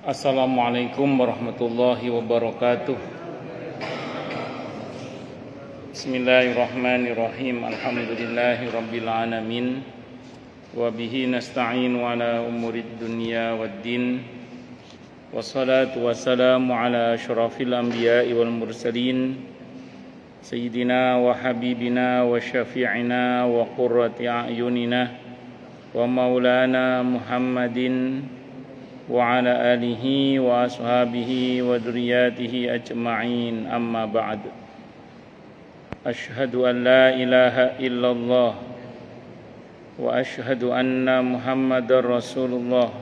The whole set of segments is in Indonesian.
Assalamualaikum warahmatullahi wabarakatuh. Bismillahirrahmanirrahim. Alhamdulillahi rabbil alamin. Wa bihi nasta'inu ala umurid dunya waddin. Wassalatu wassalamu ala asyrafil anbiya'i wal mursalin, Sayyidina wa habibina wa syafi'ina wa qurrati a'yunina wa maulana Muhammadin wa ala alihi wa ashabihi wa dzurriyyatihi ajma'in, amma ba'd. Asyhadu an la ilaha illallah wa asyhadu anna Muhammadar Rasulullah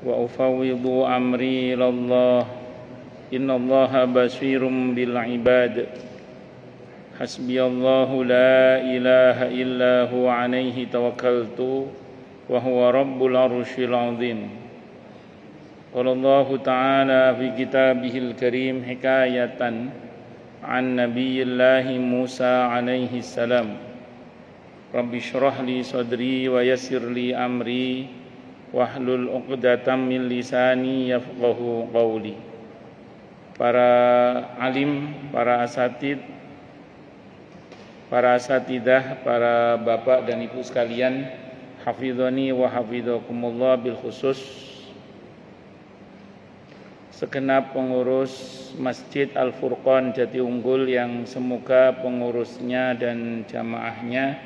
wa ufawwidu amri ilallah, innallaha basirum bil ibad. Hasbiyallahu la ilaha illa huwa alaihi tawakkaltu wa huwa rabbul arsyil azim. Qala Allahu ta'ala fi kitabihil karim hikayatan an nabiyillahi Musa alaihi salam. Rabbi syrah li sadri wa yassir li amri wahlul 'uqdatam min lisani yafqahu qawli. Para alim, para asatidah, para bapak dan ibu sekalian, hafizani wa hafizakumullah, bil khusus segenap pengurus Masjid Al-Furqan Jatiunggul yang semoga pengurusnya dan jamaahnya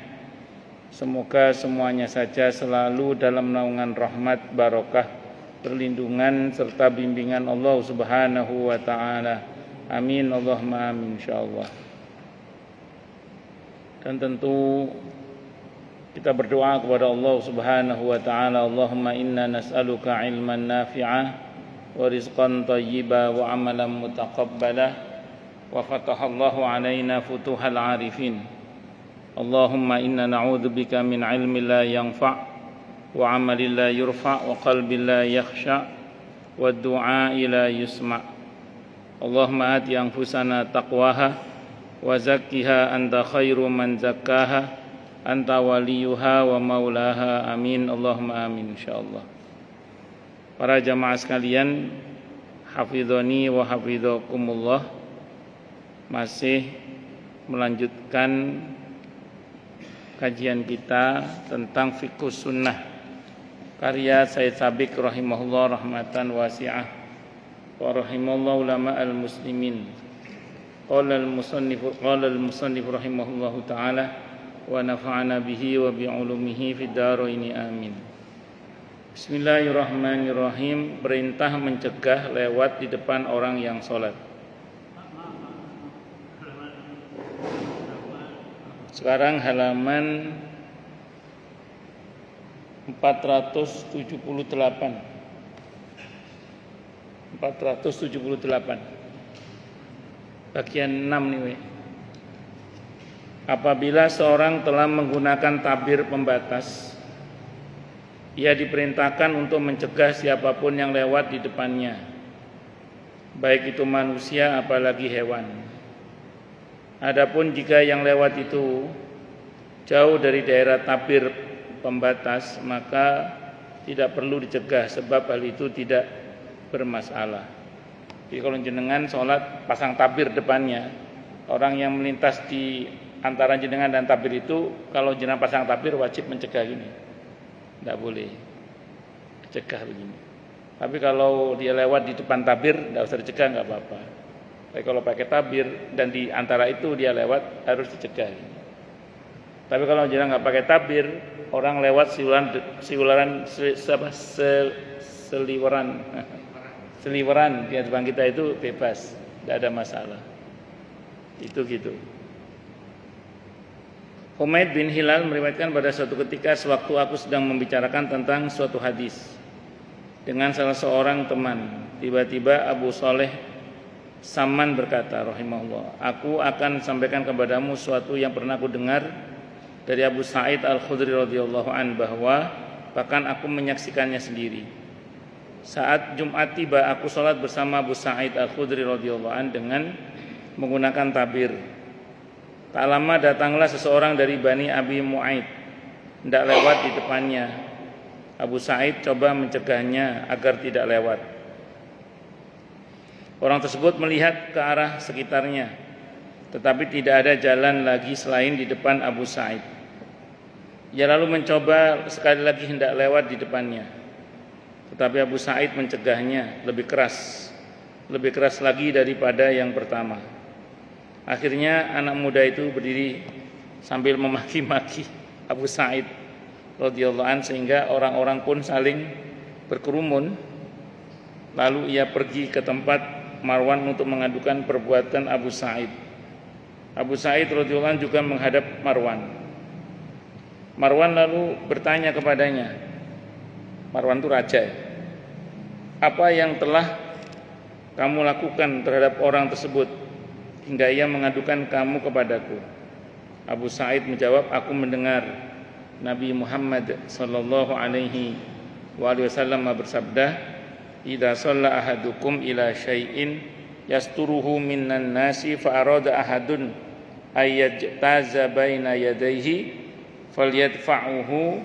semoga semuanya saja selalu dalam naungan rahmat, barokah, perlindungan serta bimbingan Allah Subhanahu wa taala. Amin Allahumma amin insyaallah. Dan tentu kita berdoa kepada Allah Subhanahu wa taala, Allahumma inna nas'aluka ilman nafi'ah wa rizqan thayyiba wa amalan mutaqabbala wa fatahallahu alaina futuhal arifin. Allahumma inna na'udzubika min ilmin la yanfa' wa amalin la yurfa' wa qalbin la yakhsha' wa du'a'i la yusma'. Allahumma ati anfusana taqwaha wa zakkiha anta khairu man zakkaha anta waliyuha wa maulaha. Amin Allahumma amin insyaallah. Para jamaah sekalian, hafizani wa hafizakumullah, masih melanjutkan kajian kita tentang fiqhus sunnah karya Sayyid Sabiq rahimahullah rahmatan wasi'ah wa rahimallahu ulama al-muslimin. Qala al-musannif rahimahullahu ta'ala wa nafa'ana bihi wa bi'ulumihi fid dharaini amin. Bismillahirrahmanirrahim. Perintah mencegah lewat di depan orang yang sholat. Sekarang halaman 478. Bagian 6 nih we. Apabila seorang telah menggunakan tabir pembatas, ia diperintahkan untuk mencegah siapapun yang lewat di depannya, baik itu manusia apalagi hewan. Adapun jika yang lewat itu jauh dari daerah tabir pembatas, maka tidak perlu dicegah sebab hal itu tidak bermasalah. Jadi kalau jenengan sholat pasang tabir depannya, orang yang melintas di antara jenengan dan tabir itu, kalau jenengan pasang tabir wajib mencegah gini. Tidak boleh dicegah begini. Tapi kalau dia lewat di depan tabir, tidak usah dicegah, nggak apa-apa. Tapi kalau pakai tabir dan di antara itu dia lewat, harus dicegah. Tapi kalau jangan nggak pakai tabir, orang lewat seliweran di depan kita itu bebas, tidak ada masalah. Itu gitu. Humaid bin Hilal meriwayatkan pada suatu ketika sewaktu aku sedang membicarakan tentang suatu hadis dengan salah seorang teman, tiba-tiba Abu Saleh Saman berkata rahimahullah, aku akan sampaikan kepadamu suatu yang pernah aku dengar dari Abu Sa'id Al-Khudri radhiyallahu an, bahwa bahkan aku menyaksikannya sendiri. Saat Jumat tiba, aku sholat bersama Abu Sa'id Al-Khudri radhiyallahu an dengan menggunakan tabir. Tak lama datanglah seseorang dari Bani Abi Mu'aid, hendak lewat di depannya. Abu Sa'id coba mencegahnya agar tidak lewat. Orang tersebut melihat ke arah sekitarnya, tetapi tidak ada jalan lagi selain di depan Abu Sa'id. Ia lalu mencoba sekali lagi hendak lewat di depannya, tetapi Abu Sa'id mencegahnya lebih keras lagi daripada yang pertama. Akhirnya anak muda itu berdiri sambil memaki-maki Abu Sa'id radhiyallahu anhu, sehingga orang-orang pun saling berkerumun. Lalu ia pergi ke tempat Marwan untuk mengadukan perbuatan Abu Sa'id. Abu Sa'id radhiyallahu anhu juga menghadap Marwan. Marwan lalu bertanya kepadanya, Marwan itu raja, apa yang telah kamu lakukan terhadap orang tersebut hingga ia mengadukan kamu kepadaku? Abu Sa'id menjawab, aku mendengar Nabi Muhammad sallallahu alaihi wasallam bersabda, idza shalla ahadukum ila syai'in yasturuhu minan nasi fa arada ahadun ayyajtaza baina yadayhi falyadfa'uhu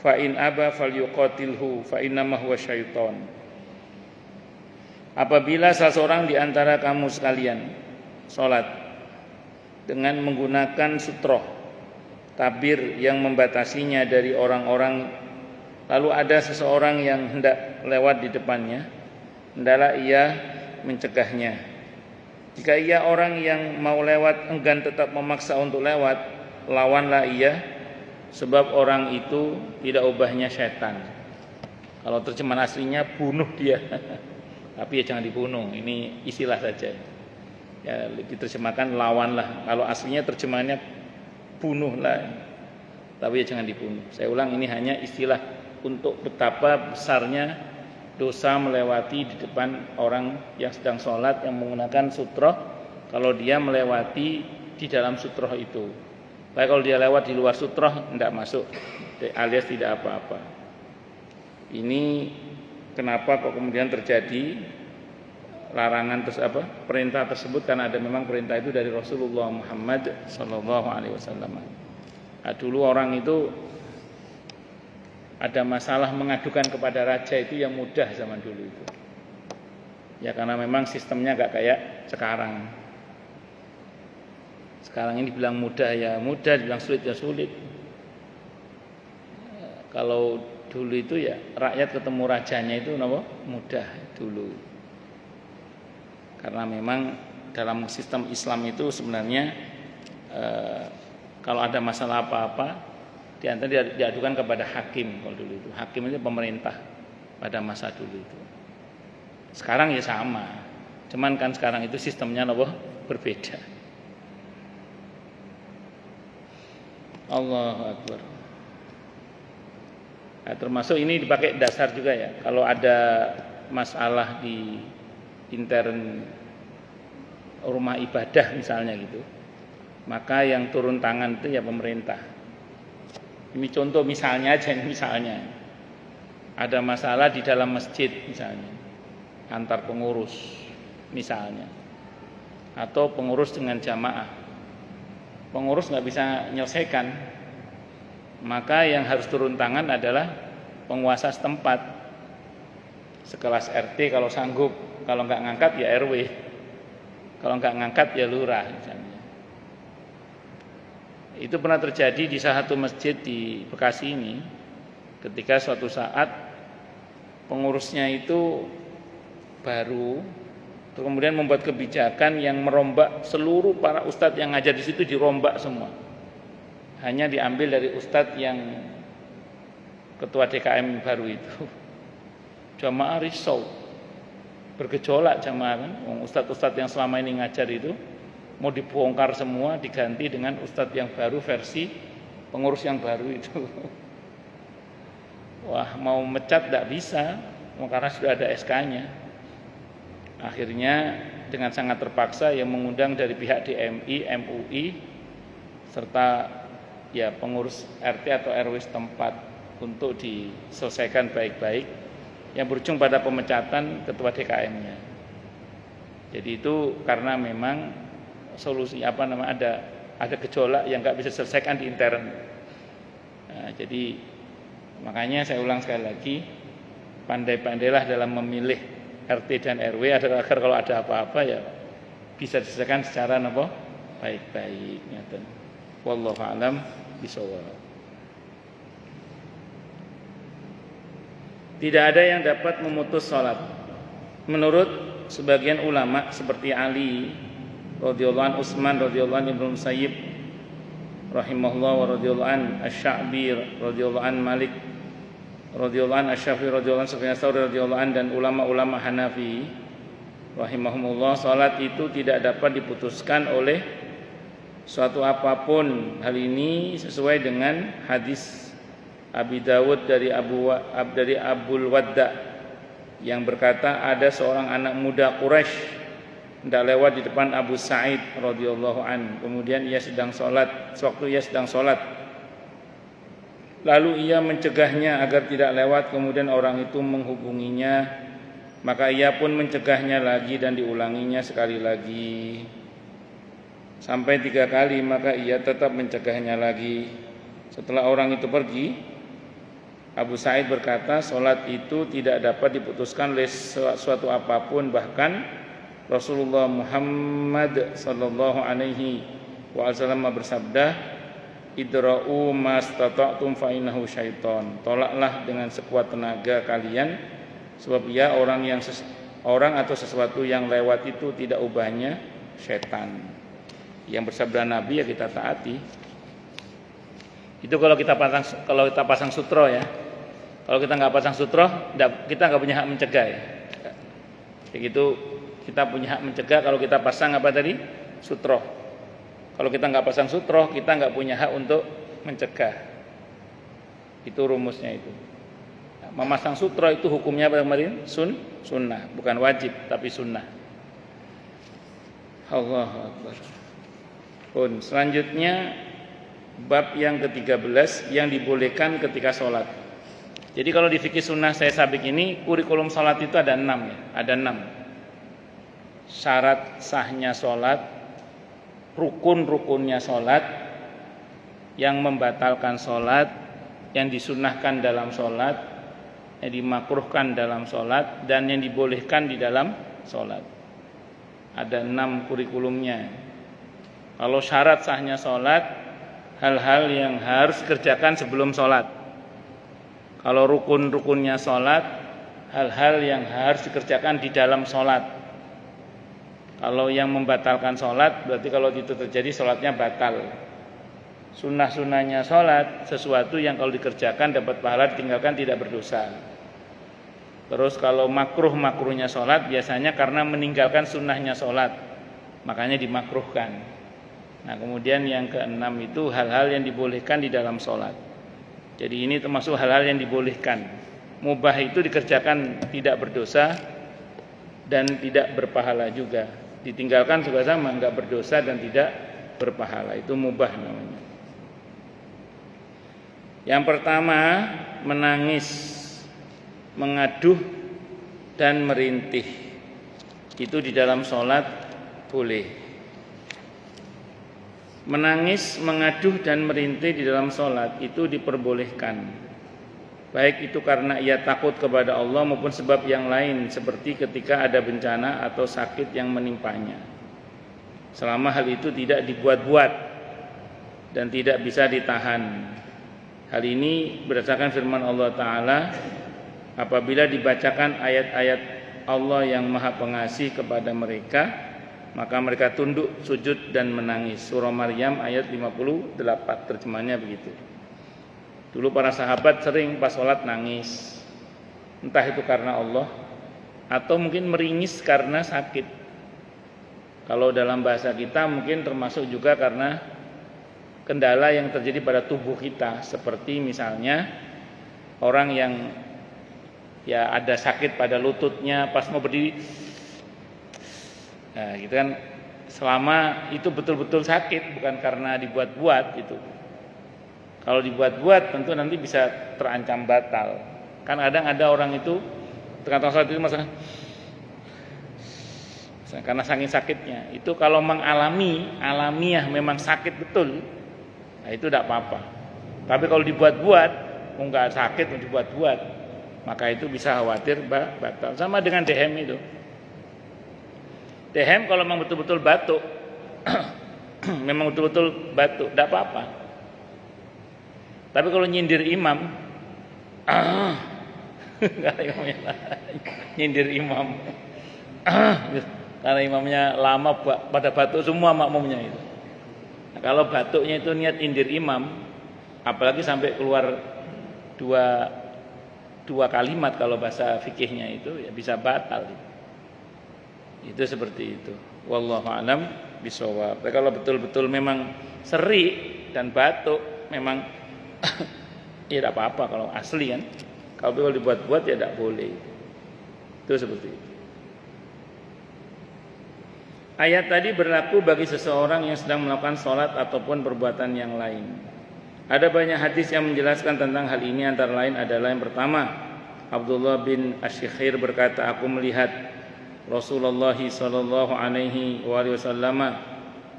fa in aba falyuqatilhu fa innama huwa syaitan. Apabila salah seorang di antara kamu sekalian salat dengan menggunakan sutroh, tabir yang membatasinya dari orang-orang, lalu ada seseorang yang hendak lewat di depannya, hendaklah ia mencegahnya. Jika ia orang yang mau lewat enggan tetap memaksa untuk lewat, lawanlah ia, sebab orang itu tidak ubahnya setan. Kalau terjemahan aslinya bunuh dia. Tapi ya jangan dibunuh, ini istilah saja. Ya diterjemahkan lawanlah. Kalau aslinya terjemahannya bunuhlah. Tapi ya jangan dibunuh. Saya ulang, ini hanya istilah untuk betapa besarnya dosa melewati di depan orang yang sedang sholat yang menggunakan sutroh, kalau dia melewati di dalam sutroh itu. Tapi kalau dia lewat di luar sutroh tidak masuk, alias tidak apa-apa. Ini kenapa kok kemudian terjadi larangan perintah tersebut, karena ada memang perintah itu dari Rasulullah Muhammad sallallahu alaihi wasallam. Nah, dulu orang itu ada masalah mengadukan kepada raja itu yang mudah zaman dulu itu. Ya karena memang sistemnya gak kayak sekarang. Sekarang ini dibilang mudah ya mudah, dibilang sulit ya sulit. Kalau dulu itu ya rakyat ketemu rajanya itu mudah dulu. Karena memang dalam sistem Islam itu sebenarnya kalau ada masalah apa-apa di antara diadukan kepada hakim. Kalau dulu itu hakim itu pemerintah pada masa dulu itu. Sekarang ya sama, cuman kan sekarang itu sistemnya berbeda. Allahu Akbar. Nah, termasuk ini dipakai dasar juga ya. Kalau ada masalah di intern rumah ibadah misalnya gitu, maka yang turun tangan itu ya pemerintah. Ini contoh misalnya aja, misalnya ada masalah di dalam masjid misalnya antar pengurus misalnya, atau pengurus dengan jamaah, pengurus nggak bisa menyelesaikan, maka yang harus turun tangan adalah penguasa setempat, sekelas RT kalau sanggup, kalau nggak ngangkat ya RW, kalau nggak ngangkat ya lurah misalnya. Itu pernah terjadi di salah satu masjid di Bekasi ini, ketika suatu saat pengurusnya itu baru, kemudian membuat kebijakan yang merombak seluruh para ustadz yang ngajar di situ, dirombak semua. Hanya diambil dari ustadz yang ketua DKM baru itu. Jamaah risau, bergejolak jamaah kan. Ustadz-ustadz yang selama ini ngajar itu mau dibongkar semua, diganti dengan ustadz yang baru versi pengurus yang baru itu. Wah, mau mecat tidak bisa, karena sudah ada SK-nya. Akhirnya dengan sangat terpaksa yang mengundang dari pihak DMI, MUI, serta ya pengurus RT atau RW setempat untuk diselesaikan baik-baik, yang berujung pada pemecatan ketua DKM-nya. Jadi itu karena memang solusi ada gejolak yang nggak bisa diselesaikan di intern. Nah, jadi makanya saya ulang sekali lagi, pandai-pandailah dalam memilih RT dan RW agar kalau ada apa-apa ya bisa diselesaikan secara napa baik-baik ngeten. Wallahu a'lam bishawab. Tidak ada yang dapat memutus salat. Menurut sebagian ulama seperti Ali radhiyallahu anhu, Utsman radhiyallahu anhu, Ibnu Musayyib rahimahullah wa radhiyallahu an, Asy-Sya'bi radhiyallahu an, Malik radhiyallahu an, Asy-Syafi'i radhiyallahu an, Sufyan Tsauri radhiyallahu an, dan ulama-ulama Hanafi rahimahumullah, salat itu tidak dapat diputuskan oleh suatu apapun. Hal ini sesuai dengan hadis Abi Dawud dari Abul Wadda yang berkata, ada seorang anak muda Quraisy hendak lewat di depan Abu Sa'id radhiyallahu an. Kemudian ia sedang sholat. Sewaktu ia sedang sholat, lalu ia mencegahnya agar tidak lewat. Kemudian orang itu menghubunginya, maka ia pun mencegahnya lagi dan diulanginya sekali lagi sampai 3 kali. Maka ia tetap mencegahnya lagi. Setelah orang itu pergi, Abu Sa'id berkata, sholat itu tidak dapat diputuskan oleh suatu apapun. Bahkan Rasulullah Muhammad sallallahu alaihi wasallam bersabda, idra'u mastata'tum fa innahu syaiton. Tolaklah dengan sekuat tenaga kalian, sebab ia orang atau sesuatu yang lewat itu tidak ubahnya syaitan. Yang bersabda Nabi ya kita taati. Itu kalau kita pasang sutro ya. Kalau kita nggak pasang sutro, kita nggak punya hak mencegah ya. Begitu kita punya hak mencegah kalau kita pasang apa tadi? Sutro. Kalau kita nggak pasang sutro, kita nggak punya hak untuk mencegah. Itu rumusnya itu. Memasang sutro itu hukumnya apa kemarin? Sunnah, bukan wajib tapi sunnah. Allahu Akbar. Selanjutnya bab yang ke-13 yang dibolehkan ketika sholat. Jadi kalau di fikih sunnah saya sabik ini, kurikulum sholat itu ada 6 ya. Ada 6 syarat sahnya sholat, rukun-rukunnya sholat, yang membatalkan sholat, yang disunnahkan dalam sholat, yang dimakruhkan dalam sholat, dan yang dibolehkan di dalam sholat. Ada 6 kurikulumnya. Kalau syarat sahnya sholat, hal-hal yang harus dikerjakan sebelum sholat. Kalau rukun-rukunnya sholat, hal-hal yang harus dikerjakan di dalam sholat. Kalau yang membatalkan sholat, berarti kalau itu terjadi sholatnya batal. Sunnah-sunnahnya sholat, sesuatu yang kalau dikerjakan dapat pahala, ditinggalkan tidak berdosa. Terus kalau makruh-makruhnya sholat, biasanya karena meninggalkan sunnahnya sholat, makanya dimakruhkan. Nah kemudian yang ke-6 itu hal-hal yang dibolehkan di dalam sholat. Jadi ini termasuk hal-hal yang dibolehkan. Mubah itu dikerjakan tidak berdosa dan tidak berpahala juga. Ditinggalkan juga sama, enggak berdosa dan tidak berpahala. Itu mubah namanya. Yang pertama, menangis, mengaduh dan merintih. Itu di dalam sholat boleh. Menangis, mengaduh dan merintih di dalam sholat itu diperbolehkan, baik itu karena ia takut kepada Allah maupun sebab yang lain, seperti ketika ada bencana atau sakit yang menimpanya, selama hal itu tidak dibuat-buat dan tidak bisa ditahan. Hal ini berdasarkan firman Allah Ta'ala, apabila dibacakan ayat-ayat Allah yang maha pengasih kepada mereka, maka mereka tunduk, sujud dan menangis. Surah Maryam ayat 58, terjemahannya begitu. Dulu para sahabat sering pas sholat nangis, entah itu karena Allah atau mungkin meringis karena sakit. Kalau dalam bahasa kita mungkin termasuk juga karena kendala yang terjadi pada tubuh kita, seperti misalnya orang yang ya ada sakit pada lututnya pas mau berdiri. Nah, gitu kan, selama itu betul-betul sakit, bukan karena dibuat-buat itu. Kalau dibuat-buat tentu nanti bisa terancam batal. Kan kadang ada orang itu tengah-tengah sholat itu masalah karena saking sakitnya. Itu kalau alamiah memang sakit betul, nah itu tidak apa-apa. Tapi kalau dibuat-buat, nggak sakit mau dibuat-buat, maka itu bisa khawatir batal. Sama dengan dehem itu. Dehem kalau memang betul-betul batuk, memang betul-betul batuk, tidak apa-apa. Tapi kalau nyindir imam, nyindir imam, karena imamnya lama pada batuk semua makmumnya itu. Nah, kalau batuknya itu niat nyindir imam, apalagi sampai keluar dua kalimat kalau bahasa fikihnya itu ya bisa batal. Itu seperti itu. Wallahu a'lam bishawab. Kalau betul-betul memang seri dan batuk memang ya tidak apa-apa kalau asli kan. Kalau dibuat-buat ya tidak boleh. Itu seperti itu. Ayat tadi berlaku bagi seseorang yang sedang melakukan sholat ataupun perbuatan yang lain. Ada banyak hadis yang menjelaskan tentang hal ini, antara lain adalah yang pertama, Abdullah bin Asy-Syikhir berkata, aku melihat Rasulullah sallallahu alaihi wasallam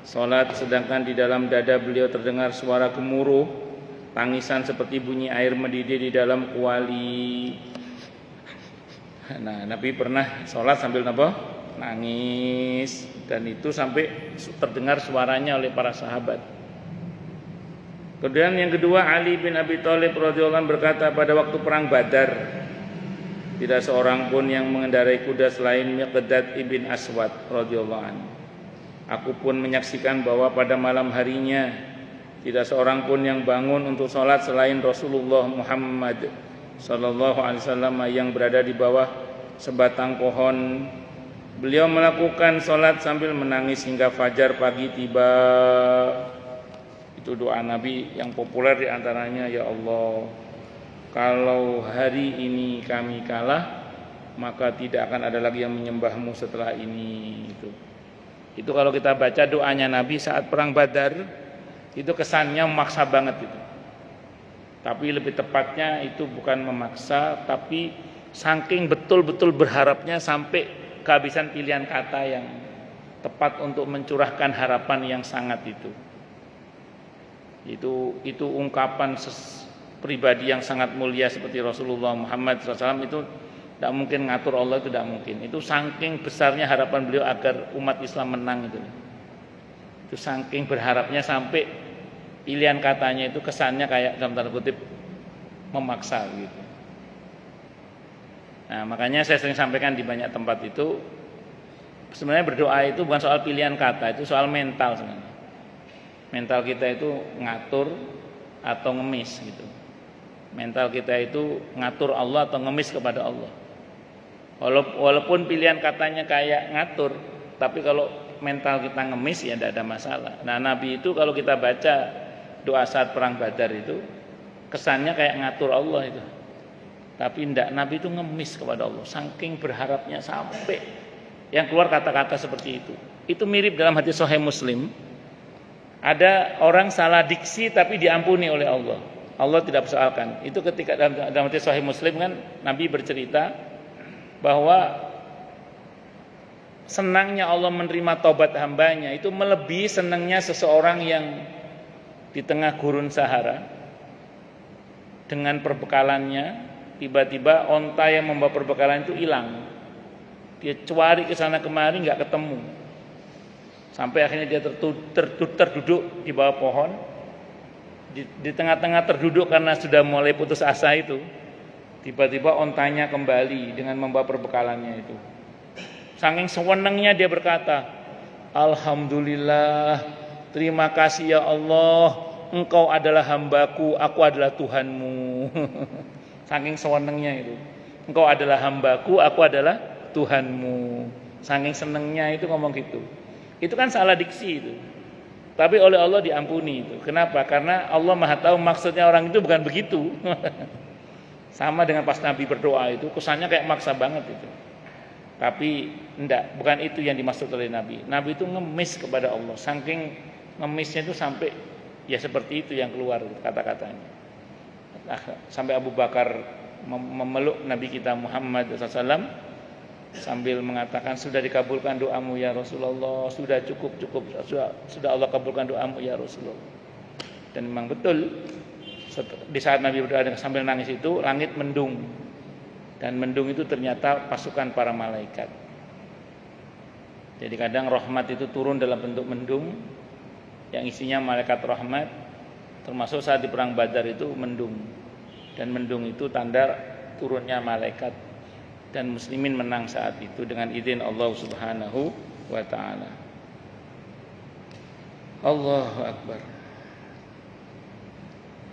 salat sedangkan di dalam dada beliau terdengar suara gemuruh, tangisan seperti bunyi air mendidih di dalam kuali. Nah, Nabi pernah salat sambil nangis, dan itu sampai terdengar suaranya oleh para sahabat. Kemudian yang kedua, Ali bin Abi Thalib radhiyallahu anhu berkata, pada waktu perang Badar tidak seorang pun yang mengendarai kuda selain Miqdad ibn Aswad radhiyallahu anhu. Aku pun menyaksikan bahwa pada malam harinya tidak seorang pun yang bangun untuk sholat selain Rasulullah Muhammad sallallahu alaihi wasallam yang berada di bawah sebatang pohon. Beliau melakukan sholat sambil menangis hingga fajar pagi tiba. Itu doa Nabi yang populer di antaranya, ya Allah, kalau hari ini kami kalah, maka tidak akan ada lagi yang menyembahmu setelah ini. Itu kalau kita baca doanya Nabi saat perang Badar, itu kesannya memaksa banget itu. Tapi lebih tepatnya itu bukan memaksa, tapi saking betul-betul berharapnya sampai kehabisan pilihan kata yang tepat untuk mencurahkan harapan yang sangat itu. Itu ungkapan pribadi yang sangat mulia seperti Rasulullah Muhammad SAW itu tidak mungkin ngatur Allah, itu tidak mungkin. Itu saking besarnya harapan beliau agar umat Islam menang itu. Itu saking berharapnya sampai pilihan katanya itu kesannya kayak dalam tanda kutip memaksa gitu. Nah, makanya saya sering sampaikan di banyak tempat itu, sebenarnya berdoa itu bukan soal pilihan kata, itu soal mental sebenarnya. Mental kita itu ngatur atau ngemis gitu. Mental kita itu ngatur Allah atau ngemis kepada Allah. Walaupun pilihan katanya kayak ngatur, tapi kalau mental kita ngemis ya tidak ada masalah. Nah, Nabi itu kalau kita baca doa saat perang Badar itu kesannya kayak ngatur Allah itu. Tapi tidak, Nabi itu ngemis kepada Allah, saking berharapnya sampai yang keluar kata-kata seperti itu. Itu mirip dalam hadis Sahih Muslim. Ada orang salah diksi tapi diampuni oleh Allah. Allah tidak persoalkan. Itu ketika dalam hadis Sahih Muslim kan Nabi bercerita bahwa senangnya Allah menerima taubat hambanya itu melebihi senangnya seseorang yang di tengah gurun Sahara dengan perbekalannya, tiba-tiba onta yang membawa perbekalan itu hilang. Dia cari ke sana kemari nggak ketemu. Sampai akhirnya dia terduduk di bawah pohon. Di tengah-tengah terduduk karena sudah mulai putus asa itu, tiba-tiba ontanya kembali dengan membawa perbekalannya itu. Saking senangnya dia berkata, Alhamdulillah, terima kasih ya Allah, Engkau adalah hambaku, aku adalah Tuhanmu. Saking senangnya itu, Engkau adalah hambaku, aku adalah Tuhanmu. Saking senangnya itu ngomong gitu. Itu kan salah diksi itu. Tapi oleh Allah diampuni itu. Kenapa? Karena Allah Maha tahu maksudnya orang itu bukan begitu. Sama dengan pas Nabi berdoa itu, kesannya kayak maksa banget itu. Tapi enggak, bukan itu yang dimaksud oleh Nabi. Nabi itu ngemis kepada Allah. Saking ngemisnya itu sampai ya seperti itu yang keluar kata-katanya. Sampai Abu Bakar memeluk Nabi kita Muhammad SAW sambil mengatakan, sudah dikabulkan doamu ya Rasulullah, sudah cukup, sudah Allah kabulkan doamu ya Rasulullah. Dan memang betul di saat Nabi berdoa sambil nangis itu langit mendung. Dan mendung itu ternyata pasukan para malaikat. Jadi kadang rahmat itu turun dalam bentuk mendung yang isinya malaikat rahmat, termasuk saat di perang Badar itu mendung. Dan mendung itu tanda turunnya malaikat, dan muslimin menang saat itu dengan izin Allah Subhanahu wa taala. Allahu akbar.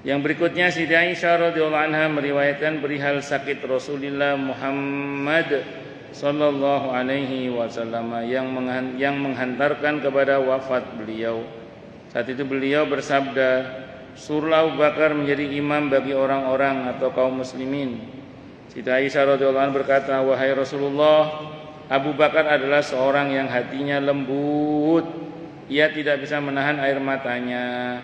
Yang berikutnya Siti Aisyah radhiyallahu anha meriwayatkan perihal sakit Rasulullah Muhammad sallallahu alaihi wasallam yang menghantarkan kepada wafat beliau. Saat itu beliau bersabda, "Suruhlah Abu Bakar menjadi imam bagi orang-orang atau kaum muslimin." Siti Aisyah radhiyallahu anha berkata, "Wahai Rasulullah, Abu Bakar adalah seorang yang hatinya lembut. Ia tidak bisa menahan air matanya.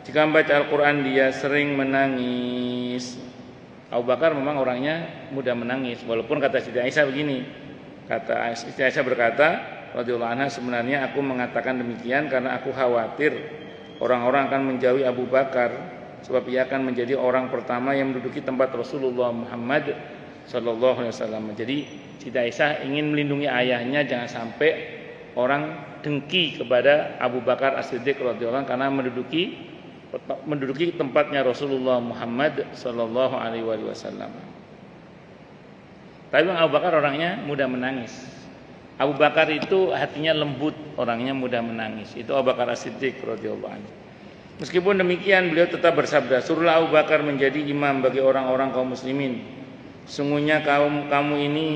Jika membaca Al-Quran dia sering menangis." Abu Bakar memang orangnya mudah menangis. Walaupun kata Siti Aisyah begini, kata Siti Aisyah berkata radhiyallahu anha, "Sebenarnya aku mengatakan demikian karena aku khawatir orang-orang akan menjauhi Abu Bakar, sebab ia akan menjadi orang pertama yang menduduki tempat Rasulullah Muhammad sallallahu alaihi wasallam." Jadi Siti Aisyah ingin melindungi ayahnya jangan sampai orang dengki kepada Abu Bakar As-Siddiq radhiyallahu anhu karena menduduki tempatnya Rasulullah Muhammad sallallahu alaihi wasallam. Tapi Abu Bakar orangnya mudah menangis. Abu Bakar itu hatinya lembut, orangnya mudah menangis. Itu Abu Bakar As-Siddiq radhiyallahu anhu. Meskipun demikian beliau tetap bersabda, "Suruhlah Abu Bakar menjadi imam bagi orang-orang kaum muslimin. Sungguhnya kamu ini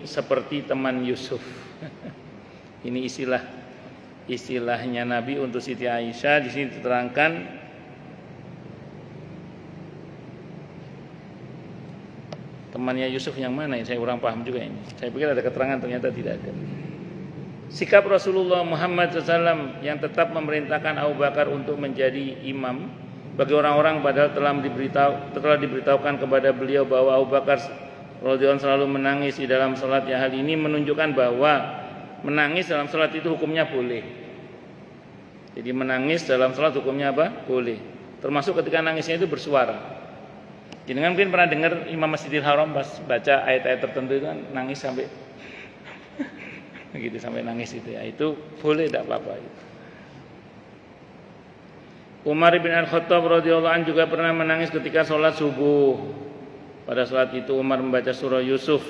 seperti teman Yusuf." Ini istilahnya Nabi untuk Siti Aisyah. Di sini diterangkan temannya Yusuf yang mana ya? Saya kurang paham juga ini. Saya pikir ada keterangan, ternyata tidak ada. Sikap Rasulullah Muhammad SAW yang tetap memerintahkan Abu Bakar untuk menjadi imam bagi orang-orang, padahal telah diberitahukan kepada beliau bahwa Abu Bakar radhiyallahu anhu selalu menangis di dalam salat. Ya, hal ini menunjukkan bahwa menangis dalam salat itu hukumnya boleh. Jadi menangis dalam salat hukumnya apa? Boleh. Termasuk ketika nangisnya itu bersuara. Jenengan mungkin pernah dengar Imam Masjidil Haram pas baca ayat-ayat tertentu itu kan nangis sampai begitu, sampai nangis itu ya. Itu boleh, tidak apa-apa itu. Umar bin Al-Khattab radhiyallahu anhu juga pernah menangis ketika sholat subuh. Pada saat itu Umar membaca surah Yusuf.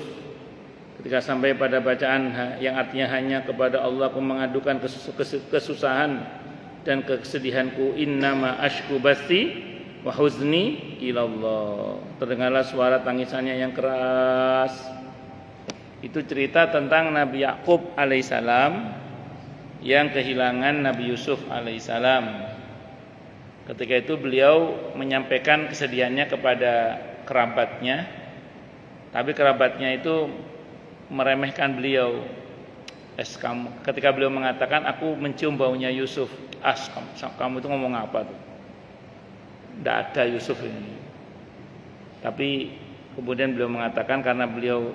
Ketika sampai pada bacaan yang artinya hanya kepada Allah aku mengadukan kesusahan dan kesedihanku, innama ashku basti wa huzni ilallah. Terdengarlah suara tangisannya yang keras. Itu cerita tentang Nabi Yakub alaihissalam yang kehilangan Nabi Yusuf alaihissalam. Ketika itu beliau menyampaikan kesedihannya kepada kerabatnya, tapi kerabatnya itu meremehkan beliau. Ketika beliau mengatakan, "Aku mencium baunya Yusuf." Kamu itu ngomong apa tuh? Tidak ada Yusuf ini. Tapi kemudian beliau mengatakan, karena beliau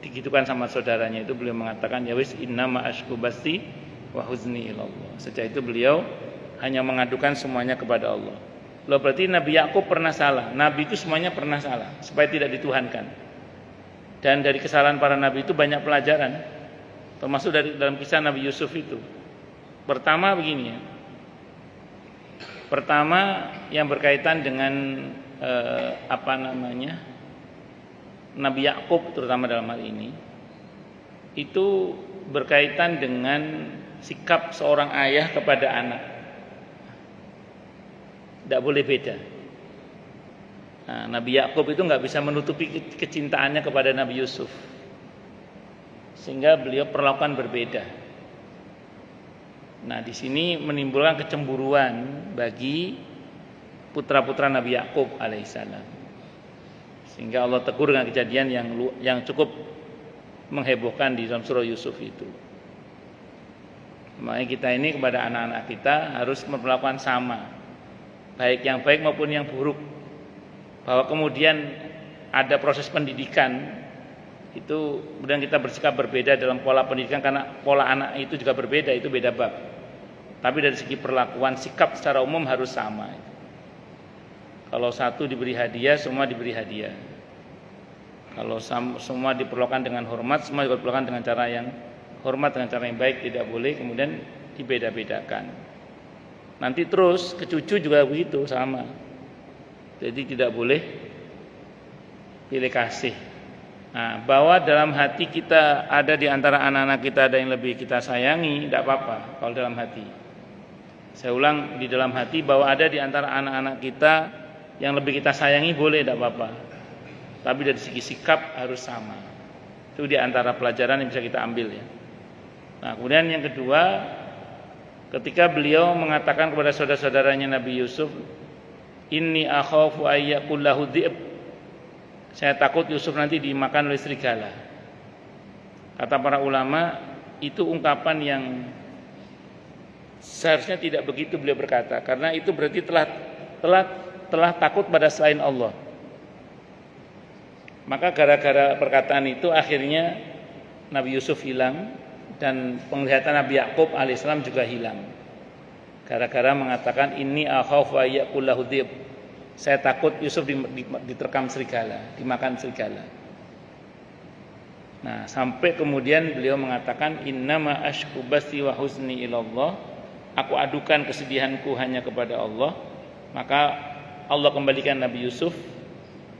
digitukan sama saudaranya itu, beliau mengatakan, "Ya wis, innama ashku basti wa huzni ilallah." Sejak itu beliau hanya mengadukan semuanya kepada Allah. Loh, berarti Nabi Yakub pernah salah. Nabi itu semuanya pernah salah supaya tidak dituhankan. Dan dari kesalahan para nabi itu banyak pelajaran, termasuk dalam kisah Nabi Yusuf itu. Pertama begini ya. Pertama yang berkaitan dengan Nabi Yakub terutama dalam hal ini, itu berkaitan dengan sikap seorang ayah kepada anak. Tidak boleh beda. Nabi Yakub itu nggak bisa menutupi kecintaannya kepada Nabi Yusuf, sehingga beliau perlakuan berbeda. Nah, di sini menimbulkan kecemburuan bagi putra-putra Nabi Yakub alaihissalam, sehingga Allah tegur dengan kejadian yang cukup menghebohkan di dalam surah Yusuf itu. Makanya kita ini kepada anak-anak kita harus memperlakukan sama, baik yang baik maupun yang buruk. Bahwa kemudian ada proses pendidikan itu, kemudian kita bersikap berbeda dalam pola pendidikan karena pola anak itu juga berbeda, itu beda bab. Tapi dari segi perlakuan, sikap secara umum harus sama. Kalau satu diberi hadiah, semua diberi hadiah. Kalau semua diperlakukan dengan hormat, semua juga diperlakukan dengan cara yang hormat, dengan cara yang baik, tidak boleh kemudian dibeda-bedakan. Nanti terus ke cucu juga begitu sama. Jadi tidak boleh pilih kasih. Nah, bahwa dalam hati kita ada di antara anak-anak kita ada yang lebih kita sayangi, tidak apa-apa kalau dalam hati. Saya ulang, di dalam hati bahwa ada di antara anak-anak kita yang lebih kita sayangi boleh, tidak apa-apa. Tapi dari segi sikap harus sama. Itu di antara pelajaran yang bisa kita ambil ya. Nah, kemudian yang kedua, ketika beliau mengatakan kepada saudara-saudaranya Nabi Yusuf, inni akhafu ayyakullahu dhi'b, saya takut Yusuf nanti dimakan oleh serigala. Kata para ulama, itu ungkapan yang seharusnya tidak begitu beliau berkata, karena itu berarti telah takut pada selain Allah. Maka gara-gara perkataan itu akhirnya Nabi Yusuf hilang dan penglihatan Nabi Yakub alaihissalam juga hilang. Gara-gara mengatakan ini akhafu ayyakullahu dhi'b, saya takut Yusuf diterkam serigala, dimakan serigala. Nah, sampai kemudian beliau mengatakan innama ashku basti wa huzni ilallah, aku adukan kesedihanku hanya kepada Allah. Maka Allah kembalikan Nabi Yusuf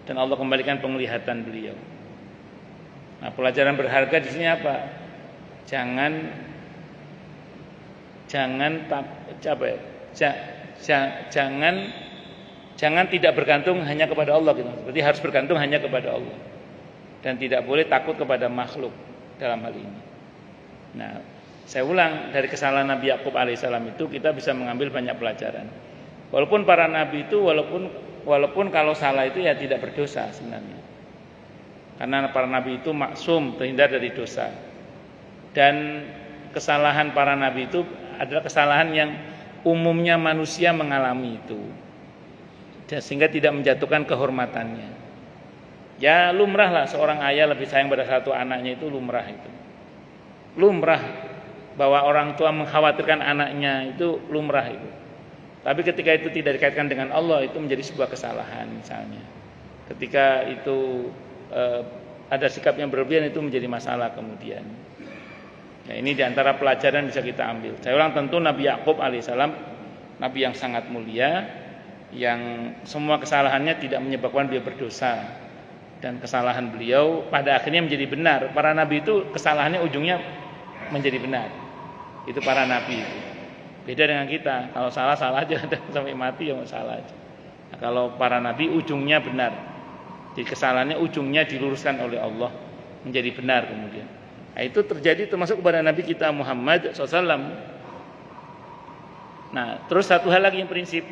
dan Allah kembalikan penglihatan beliau. Nah, pelajaran berharga di sini apa? Jangan tidak bergantung hanya kepada Allah gitu. Berarti harus bergantung hanya kepada Allah. Dan tidak boleh takut kepada makhluk dalam hal ini. Nah, saya ulang, dari kesalahan Nabi Yakub alaihissalam itu kita bisa mengambil banyak pelajaran. Walaupun para nabi itu walaupun kalau salah itu ya tidak berdosa sebenarnya. Karena para nabi itu maksum, terhindar dari dosa. Dan kesalahan para nabi itu adalah kesalahan yang umumnya manusia mengalami itu. Sehingga tidak menjatuhkan kehormatannya. Ya lumrah lah seorang ayah lebih sayang pada satu anaknya, itu lumrah itu. Lumrah bahwa orang tua mengkhawatirkan anaknya, itu lumrah itu. Tapi ketika itu tidak dikaitkan dengan Allah, itu menjadi sebuah kesalahan misalnya. Ketika itu ada sikap yang berlebihan, itu menjadi masalah kemudian. Nah, ini diantara pelajaran bisa kita ambil. Saya ulang, tentu Nabi Yakub alaihissalam Nabi yang sangat mulia, yang semua kesalahannya tidak menyebabkan beliau berdosa, dan kesalahan beliau pada akhirnya menjadi benar. Para nabi itu kesalahannya ujungnya menjadi benar. Itu para nabi itu. Beda dengan kita, kalau salah aja dan sampai mati ya salah aja. Nah, kalau para nabi ujungnya benar. Jadi kesalahannya ujungnya diluruskan oleh Allah menjadi benar kemudian. Nah, itu terjadi termasuk kepada Nabi kita Muhammad SAW. Nah, terus satu hal lagi yang prinsip,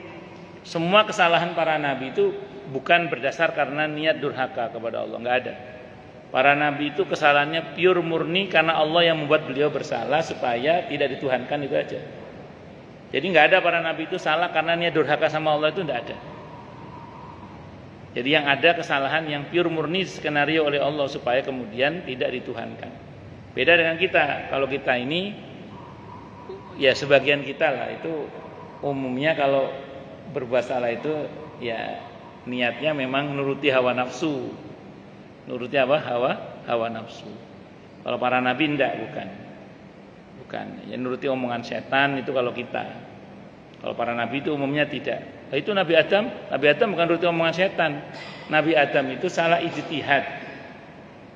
semua kesalahan para nabi itu bukan berdasar karena niat durhaka kepada Allah, enggak ada. Para nabi itu kesalahannya pure murni karena Allah yang membuat beliau bersalah supaya tidak dituhankan, itu aja. Jadi enggak ada para nabi itu salah karena niat durhaka sama Allah, itu enggak ada. Jadi yang ada kesalahan yang pure murni skenario oleh Allah supaya kemudian tidak dituhankan. Beda dengan kita. Kalau kita ini ya sebagian kita lah itu umumnya kalau berbuat salah itu ya niatnya memang nuruti hawa nafsu. Nuruti apa? Hawa nafsu. Kalau para nabi enggak, bukan. Ya nuruti omongan setan itu kalau kita. Kalau para nabi itu umumnya tidak. Nah, itu Nabi Adam bukan nuruti omongan setan. Nabi Adam itu salah ijtihad.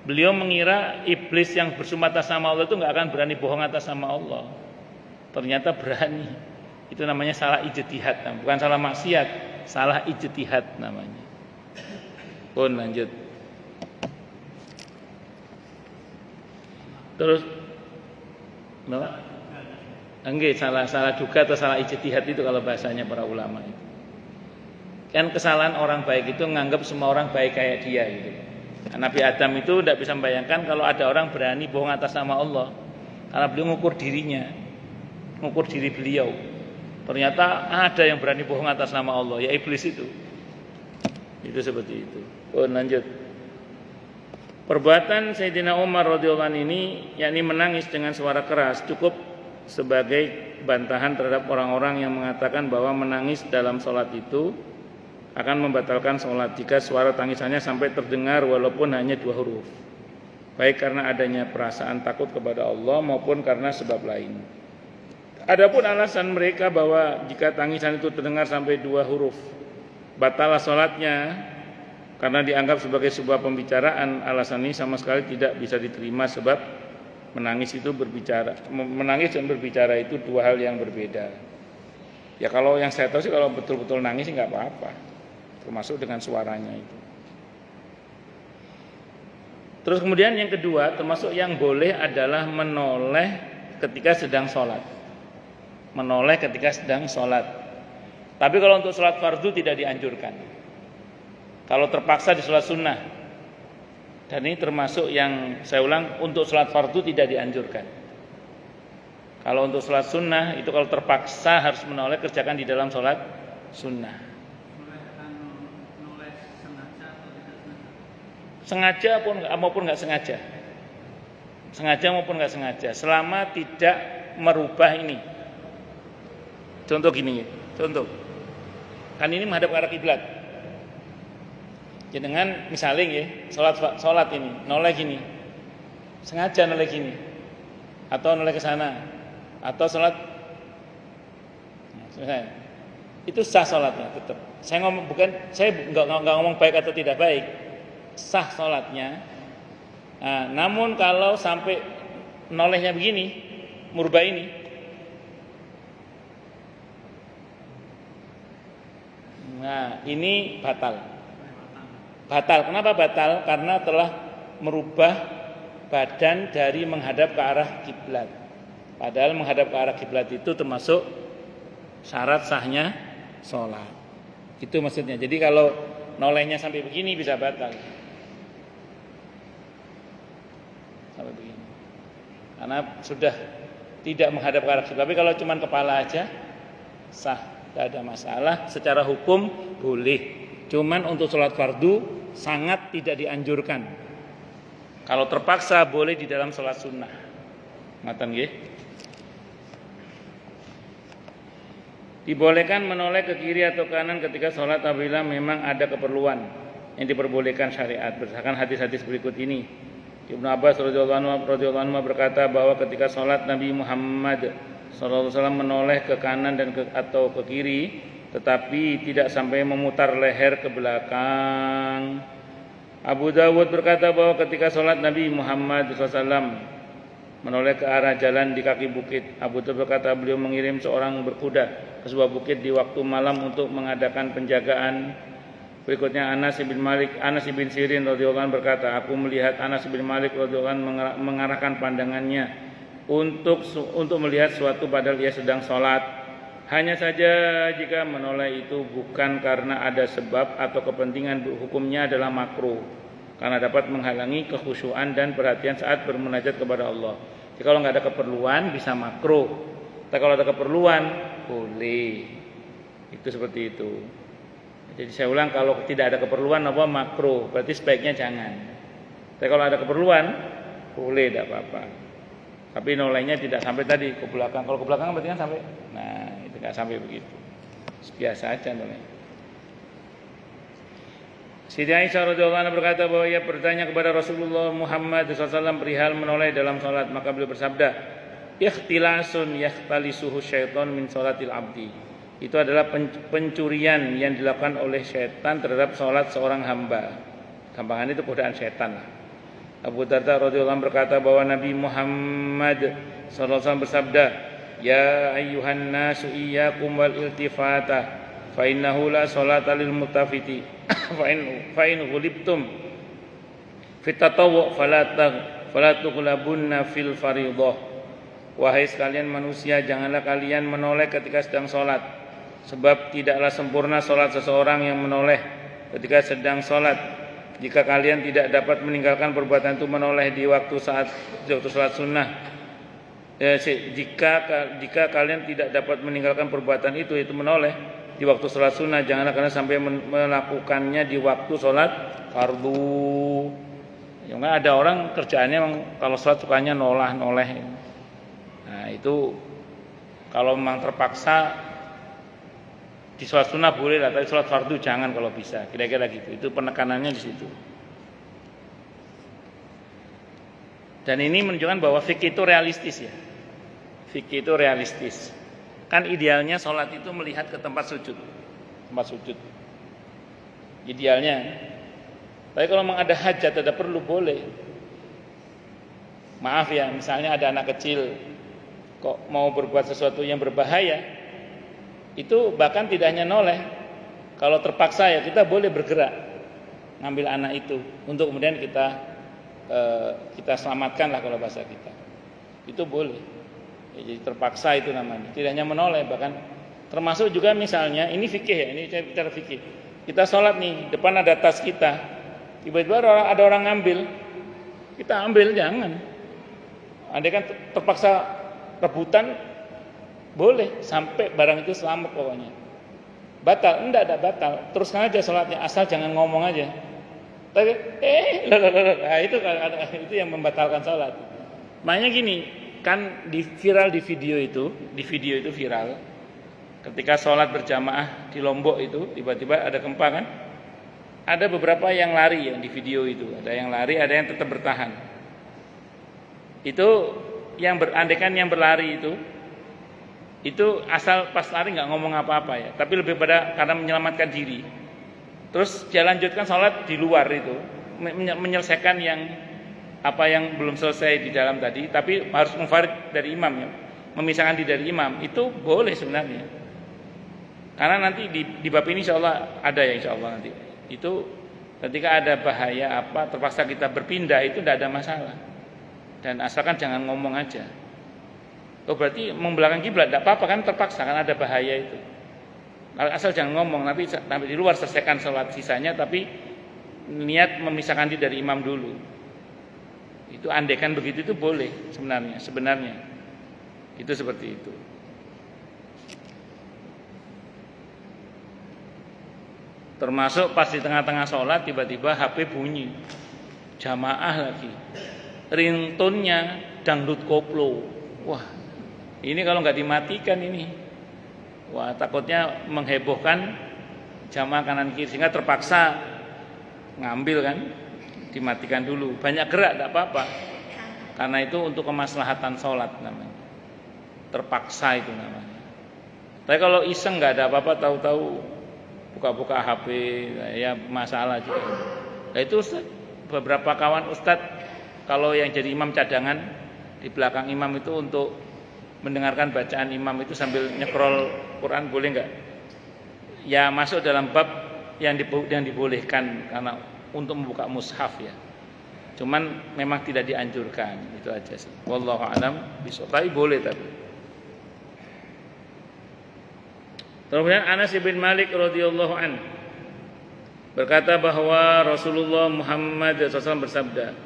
Beliau mengira iblis yang bersumpah atas nama Allah itu enggak akan berani bohong atas nama Allah. Ternyata berani. Itu namanya salah ijtihad, bukan salah maksiat, salah ijtihad namanya. Pun lanjut. Terus apa? Enggak, salah duga atau salah ijtihad itu kalau bahasanya para ulama itu. Kan kesalahan orang baik itu menganggap semua orang baik kayak dia gitu. Nabi Adam itu tidak bisa membayangkan kalau ada orang berani bohong atas nama Allah. Karena beliau mengukur dirinya, mengukur diri beliau. Ternyata ada yang berani bohong atas nama Allah, ya iblis itu. Itu seperti itu. Oh, lanjut. Perbuatan Sayyidina Umar radhiyallahu anhu ini, yakni menangis dengan suara keras, cukup sebagai bantahan terhadap orang-orang yang mengatakan bahwa menangis dalam sholat itu akan membatalkan sholat jika suara tangisannya sampai terdengar walaupun hanya 2 huruf, baik karena adanya perasaan takut kepada Allah maupun karena sebab lain. Adapun alasan mereka bahwa jika tangisan itu terdengar sampai 2 huruf batallah sholatnya karena dianggap sebagai sebuah pembicaraan, alasan ini sama sekali tidak bisa diterima sebab menangis dan berbicara itu 2 hal yang berbeda. Ya kalau yang saya tahu sih kalau betul-betul nangis sih nggak apa-apa, termasuk dengan suaranya itu. Terus kemudian yang kedua, termasuk yang boleh adalah menoleh ketika sedang sholat. Menoleh ketika sedang sholat. Tapi kalau untuk sholat fardu tidak dianjurkan. Kalau terpaksa di sholat sunnah, dan ini termasuk yang saya ulang, untuk sholat fardu tidak dianjurkan. Kalau untuk sholat sunnah itu kalau terpaksa harus menoleh, kerjakan di dalam sholat sunnah. Sengaja maupun nggak sengaja, selama tidak merubah ini. Contoh gini, kan ini menghadap ke arah kiblat. Dengan misalnya ya, sholat ini noleh gini, sengaja noleh gini, atau noleh ke sana, atau sholat, itu sah sholatnya tetap. Saya nggak ngomong baik atau tidak baik, sah sholatnya. Nah, namun kalau sampai nolehnya begini, merubah ini, nah ini batal. Kenapa batal? Karena telah merubah badan dari menghadap ke arah kiblat. Padahal menghadap ke arah kiblat itu termasuk syarat sahnya sholat. Itu maksudnya. Jadi kalau nolehnya sampai begini bisa batal. Sampai begini. Karena sudah tidak menghadap ke arah kiblat. Tapi kalau cuma kepala aja sah, tidak ada masalah. Secara hukum boleh. Cuman untuk sholat fardu sangat tidak dianjurkan. Kalau terpaksa boleh di dalam sholat sunnah. Matan nggih. Dibolehkan menoleh ke kiri atau kanan ketika sholat apabila memang ada keperluan yang diperbolehkan syariat. Berdasarkan hadis-hadis berikut ini, Ibnu Abbas radhiyallahu anhu berkata bahwa ketika sholat Nabi Muhammad sallallahu alaihi wasallam menoleh ke kanan dan atau ke kiri, tetapi tidak sampai memutar leher ke belakang. Abu Dawud berkata bahwa ketika sholat Nabi Muhammad SAW menoleh ke arah jalan di kaki bukit. Abu Dawud berkata beliau mengirim seorang berkuda ke sebuah bukit di waktu malam untuk mengadakan penjagaan. Berikutnya Anas bin Sirin radhiyallahu anhu berkata, aku melihat Anas bin Malik radhiyallahu anhu mengarahkan pandangannya untuk melihat suatu padahal ia sedang sholat. Hanya saja jika menoleh itu bukan karena ada sebab atau kepentingan, hukumnya adalah makruh karena dapat menghalangi kekhusyuan dan perhatian saat bermunajat kepada Allah. Jadi kalau nggak ada keperluan bisa makruh, tapi kalau ada keperluan boleh. Itu seperti itu. Jadi saya ulang, kalau tidak ada keperluan apa makruh, berarti sebaiknya jangan. Tapi kalau ada keperluan boleh, tidak apa-apa. Tapi nolehnya tidak sampai tadi ke belakang. Kalau ke belakang berarti kan sampai. Nah, itu nggak sampai begitu. Biasa aja noleh. Siti Aisyah radhiyallahu anha berkata bahwa ia bertanya kepada Rasulullah Muhammad SAW perihal menoleh dalam salat, maka beliau bersabda, "Ikhtilasun yakhtalisuhu syaitan min salatil abdi." Itu adalah pencurian yang dilakukan oleh syaitan terhadap salat seorang hamba. Gampangan itu godaan syaitan lah. Abu Darda radhiyallahu anhu berkata bahwa Nabi Muhammad SAW bersabda, "Ya ayyuhan nasu iyyakum wal iltifata fa innahu la salata lil mutafiti fa in ghulibtum fit tatawwu fala tughlabunna fil fardhah." Wahai sekalian manusia, janganlah kalian menoleh ketika sedang salat, sebab tidaklah sempurna salat seseorang yang menoleh ketika sedang salat. Jika kalian tidak dapat meninggalkan perbuatan itu menoleh di waktu salat sunnah, jika kalian tidak dapat meninggalkan perbuatan itu menoleh di waktu salat sunnah, janganlah kalian sampai melakukannya di waktu salat fardu. Ya, ada orang kerjaannya memang kalau salat sukanya noleh. Nah, itu kalau memang terpaksa Di sholat sunnah boleh lah, tapi sholat fardu jangan kalau bisa. Kira-kira gitu. Itu penekanannya di situ. Dan ini menunjukkan bahwa fikih itu realistis ya. Fikih itu realistis. Kan idealnya sholat itu melihat ke tempat sujud. Tempat sujud. Idealnya. Tapi kalau memang ada hajat, ada perlu, boleh. Maaf ya, misalnya ada anak kecil kok mau berbuat sesuatu yang berbahaya, itu bahkan tidak hanya noleh. Kalau terpaksa ya kita boleh bergerak ngambil anak itu untuk kemudian kita selamatkan lah kalau bahasa kita. Itu boleh. Ya, jadi terpaksa itu namanya. Tidak hanya menoleh, bahkan termasuk juga misalnya ini fikih ya, ini bicara fikih. Kita sholat nih, depan ada tas kita, tiba-tiba ada orang ngambil, kita ambil jangan. Andai kan terpaksa rebutan, boleh sampai barang itu selamat pokoknya. Batal? Enggak batal. Teruskan aja sholatnya, asal jangan ngomong aja. Tapi nah, itu yang membatalkan sholat. Makanya gini, kan viral di video itu viral. Ketika sholat berjamaah di Lombok itu tiba-tiba ada gempa kan? Ada beberapa yang lari yang di video itu, ada yang lari, ada yang tetap bertahan. Itu yang berandekan yang berlari itu asal pas lari nggak ngomong apa-apa ya, tapi lebih pada karena menyelamatkan diri. Terus dia lanjutkan sholat di luar itu, menyelesaikan yang belum selesai di dalam tadi, tapi harus munfarid dari imam ya, memisahkan diri dari imam, itu boleh sebenarnya. Karena nanti di bab ini insyaallah ada ya, insyaallah nanti. Itu ketika ada bahaya terpaksa kita berpindah itu tidak ada masalah. Dan asalkan jangan ngomong aja. Oh berarti membelakang kiblat tidak apa-apa kan, terpaksa kan ada bahaya itu. Asal jangan ngomong, tapi di luar selesaikan sholat sisanya, tapi niat memisahkan diri dari imam dulu. Itu andaikan begitu itu boleh sebenarnya. Itu seperti itu. Termasuk pas di tengah-tengah sholat tiba-tiba HP bunyi, jamaah lagi. Ringtone-nya dangdut koplo. Wah, ini kalau nggak dimatikan ini, wah takutnya menghebohkan jamaah kanan kiri sehingga terpaksa ngambil kan, dimatikan dulu. Banyak gerak tidak apa-apa, karena itu untuk kemaslahatan sholat namanya. Terpaksa itu namanya. Tapi kalau iseng nggak ada apa-apa, tahu-tahu buka-buka HP, ya masalah juga. Nah itu beberapa kawan ustadz, kalau yang jadi imam cadangan di belakang imam itu untuk mendengarkan bacaan imam itu sambil nyekrol Quran boleh nggak? Ya masuk dalam bab yang dibolehkan karena untuk membuka mushaf ya. Cuman memang tidak dianjurkan, itu aja sih. Wallahu a'lam bishawab. Tapi boleh tapi. Kemudian Anas bin Malik radhiyallahu an berkata bahwa Rasulullah Muhammad SAW bersabda,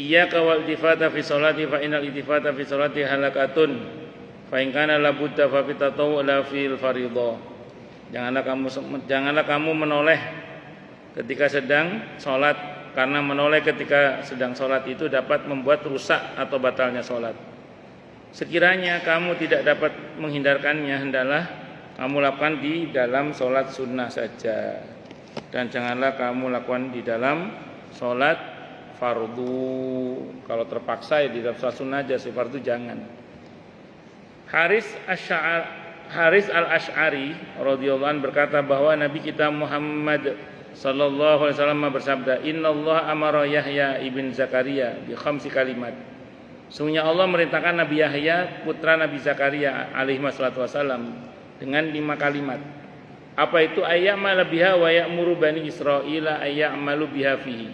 "Iyyaka wal iltifata fi sholati fa innal iltifata fi sholati halakatun fa in kana la budda fa fi tatawwu la fil fardhah." Janganlah kamu menoleh ketika sedang sholat, karena menoleh ketika sedang sholat itu dapat membuat rusak atau batalnya sholat. Sekiranya kamu tidak dapat menghindarkannya, hendaklah kamu lakukan di dalam sholat sunnah saja, dan janganlah kamu lakukan di dalam sholat fardu. Kalau terpaksa ya di dalam sholat sunnah aja, fardu jangan. Haris al-Ash'ari radhiyallahu anhu berkata bahwa Nabi kita Muhammad sallallahu alaihi wasallam bersabda, "Innallaha amara Yahya ibn Zakaria bi khamsi kalimat." Sungguhnya Allah merintahkan Nabi Yahya putra Nabi Zakaria alaihi wasallam dengan 5 kalimat. Apa itu? Ayya'mala biha wa ya'muru bani Israila ayya'malu biha fihi.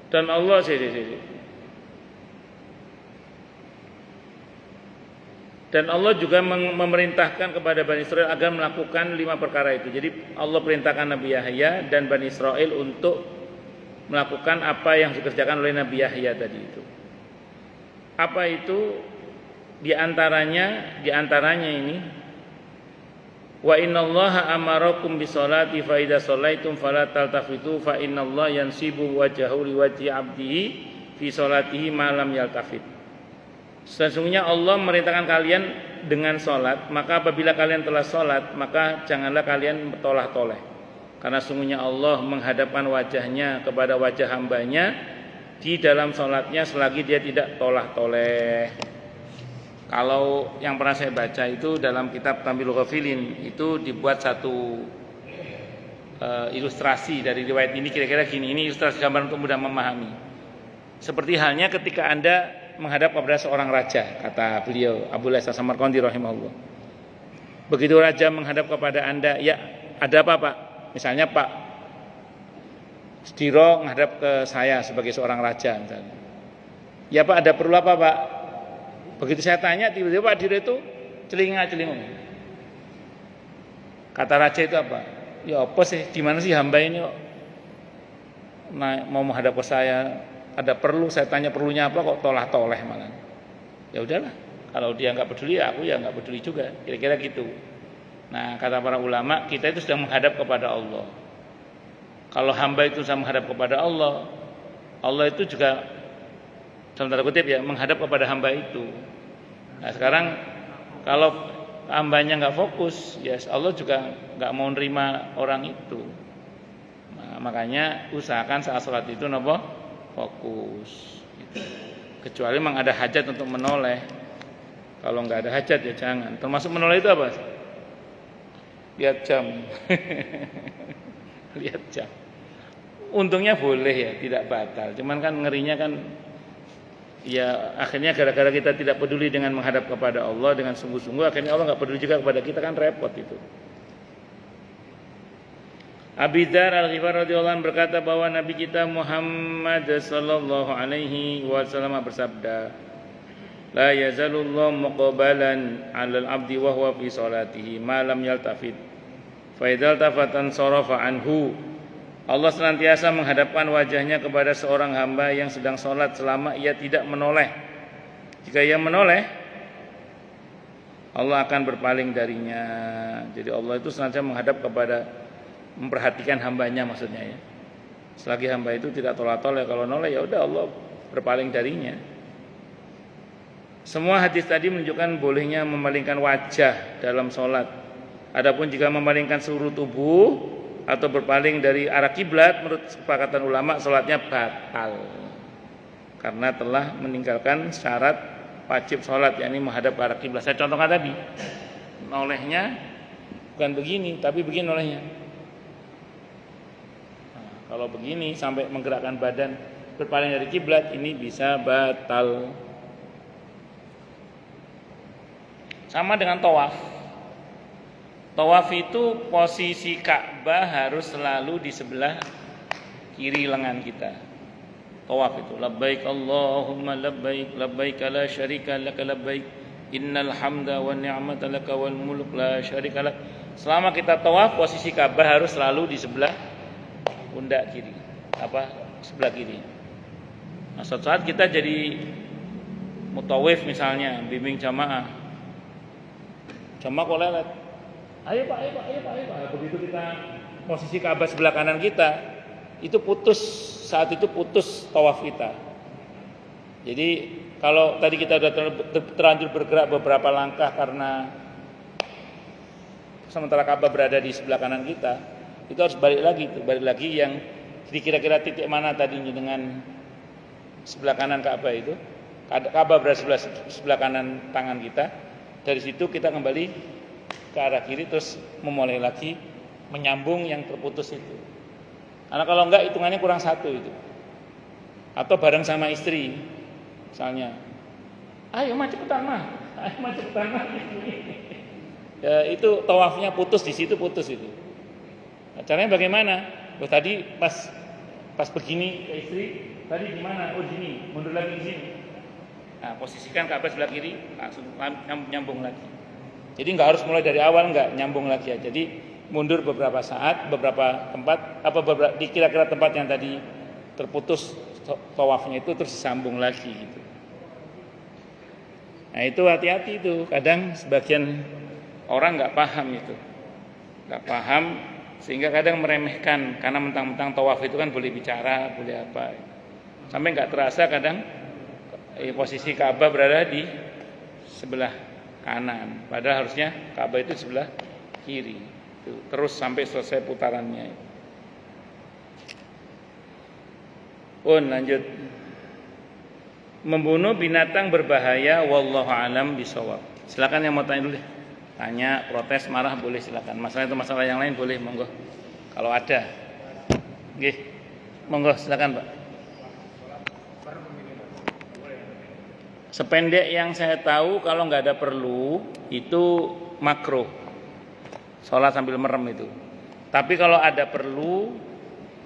Dan Allah Dan Allah juga memerintahkan kepada Bani Israel agar melakukan 5 perkara itu. Jadi Allah perintahkan Nabi Yahya dan Bani Israel untuk melakukan apa yang dikerjakan oleh Nabi Yahya tadi itu. Apa itu? Di antaranya ini, wa innallaha amarakum bisolati fa idza shallaitum fala taltafitu fa innallaha yansibu wajhahu liwajhi 'abdihi fi sholatihi ma lam yaltafit. Sesungguhnya Allah merintahkan kalian dengan sholat, maka apabila kalian telah sholat, maka janganlah kalian bertolah-toleh. Karena sesungguhnya Allah menghadapkan wajahnya kepada wajah hambanya di dalam sholatnya selagi dia tidak tolah-toleh. Kalau yang pernah saya baca itu dalam kitab Tambilul Ghafilin, itu dibuat satu ilustrasi dari riwayat ini, kira-kira gini, ini ilustrasi gambar untuk mudah memahami. Seperti halnya ketika Anda menghadap kepada seorang raja, kata beliau Abu Laisa Samarqandi rahimahullah. Begitu raja menghadap kepada Anda, ya ada apa Pak? Misalnya Pak Sudiro menghadap ke saya sebagai seorang raja misalnya. Ya Pak, ada perlu apa Pak? Begitu saya tanya, tiba-tiba Pak Sudiro itu celinga-celingung. Kata raja itu apa? Ya apa sih, di mana sih hamba ini kok mau menghadap ke saya? Ada perlu, saya tanya perlunya apa kok tolah-toleh malah. Ya udahlah, kalau dia nggak peduli, aku ya nggak peduli juga, kira-kira gitu. Nah, kata para ulama, kita itu sedang menghadap kepada Allah. Kalau hamba itu sedang menghadap kepada Allah, Allah itu juga dalam tanda kutip ya menghadap kepada hamba itu. Nah, sekarang kalau hambanya nggak fokus, ya Allah juga nggak mau nerima orang itu. Nah, makanya usahakan saat sholat itu nopo fokus gitu. Kecuali memang ada hajat untuk menoleh. Kalau nggak ada hajat ya jangan. Termasuk menoleh itu apa? Lihat jam. Lihat jam. Untungnya boleh ya, tidak batal. Cuman kan ngerinya kan ya akhirnya gara-gara kita tidak peduli dengan menghadap kepada Allah dengan sungguh-sungguh, akhirnya Allah nggak peduli juga kepada kita, kan repot itu. Abi Dzar Al-Ghifari radhiyallahu anhu berkata bahwa Nabi kita Muhammad sallallahu alaihi wasallam bersabda, la yazalullahu muqbalan 'alal 'abdi wa huwa fi sholatihi ma lam yaltafit. Fa idzal tafatan sarafa anhu. Allah senantiasa menghadapkan wajahnya kepada seorang hamba yang sedang sholat selama ia tidak menoleh. Jika ia menoleh, Allah akan berpaling darinya. Jadi Allah itu senantiasa menghadap kepada, memperhatikan hambanya maksudnya ya. Selagi hamba itu tidak tolah-toleh, kalau noleh ya udah Allah berpaling darinya. Semua hadis tadi menunjukkan bolehnya memalingkan wajah dalam sholat. Adapun jika memalingkan seluruh tubuh atau berpaling dari arah kiblat, menurut kesepakatan ulama sholatnya batal karena telah meninggalkan syarat wajib sholat, yakni menghadap ke arah kiblat. Saya contohkan tadi, nolehnya bukan begini tapi begini nolehnya. Kalau begini sampai menggerakkan badan berpaling dari kiblat, ini bisa batal. Sama dengan tawaf. Tawaf itu posisi Ka'bah harus selalu di sebelah kiri lengan kita. Tawaf itu labbaik Allahumma labbaik labbaik la syarika lak labbaik innal hamda wan ni'mata lak wal mulk la syarika lak. Selama kita tawaf, posisi Ka'bah harus selalu di sebelah pundak kiri, sebelah kiri. Nah, suatu saat kita jadi mutawif misalnya, bimbing jamaah kok lelet. Ayo pak. Begitu kita posisi Ka'bah sebelah kanan kita, itu saat itu putus tawaf kita. Jadi kalau tadi kita sudah terlanjur bergerak beberapa langkah karena sementara Ka'bah berada di sebelah kanan kita, itu harus balik lagi yang kira-kira titik mana tadinya dengan sebelah kanan Ka'bah itu. Ka'bah berada sebelah kanan tangan kita. Dari situ kita kembali ke arah kiri terus memulai lagi menyambung yang terputus itu. Karena kalau enggak hitungannya kurang satu itu. Atau bareng sama istri misalnya. Ayo mah cepetan mah. Ya, itu tawafnya putus di situ, putus itu. Nah, caranya bagaimana? Tadi pas begini ke istri, tadi gimana? Oh gini, mundur lagi di sini. Nah, posisikan Ka'bah sebelah kiri, langsung nyambung lagi. Jadi nggak harus mulai dari awal, nggak, nyambung lagi ya. Jadi mundur beberapa saat, beberapa tempat, di kira-kira tempat yang tadi terputus tawafnya itu terus disambung lagi gitu. Nah itu hati-hati itu, kadang sebagian orang nggak paham itu, nggak paham sehingga kadang meremehkan karena mentang-mentang tawaf itu kan boleh bicara, boleh apa. sampai nggak terasa kadang posisi Ka'bah berada di sebelah kanan, padahal harusnya Ka'bah itu sebelah kiri. Terus sampai selesai putarannya. Lanjut. Membunuh binatang berbahaya, wallahu alam bisawab. Silakan yang mau tanya dulu deh. Tanya, protes, marah boleh, silakan. Masalah itu masalah yang lain boleh, monggo. Kalau ada. Nggih. Monggo silakan, Pak. Sependek yang saya tahu kalau nggak ada perlu itu makruh. Sholat sambil merem itu. Tapi kalau ada perlu,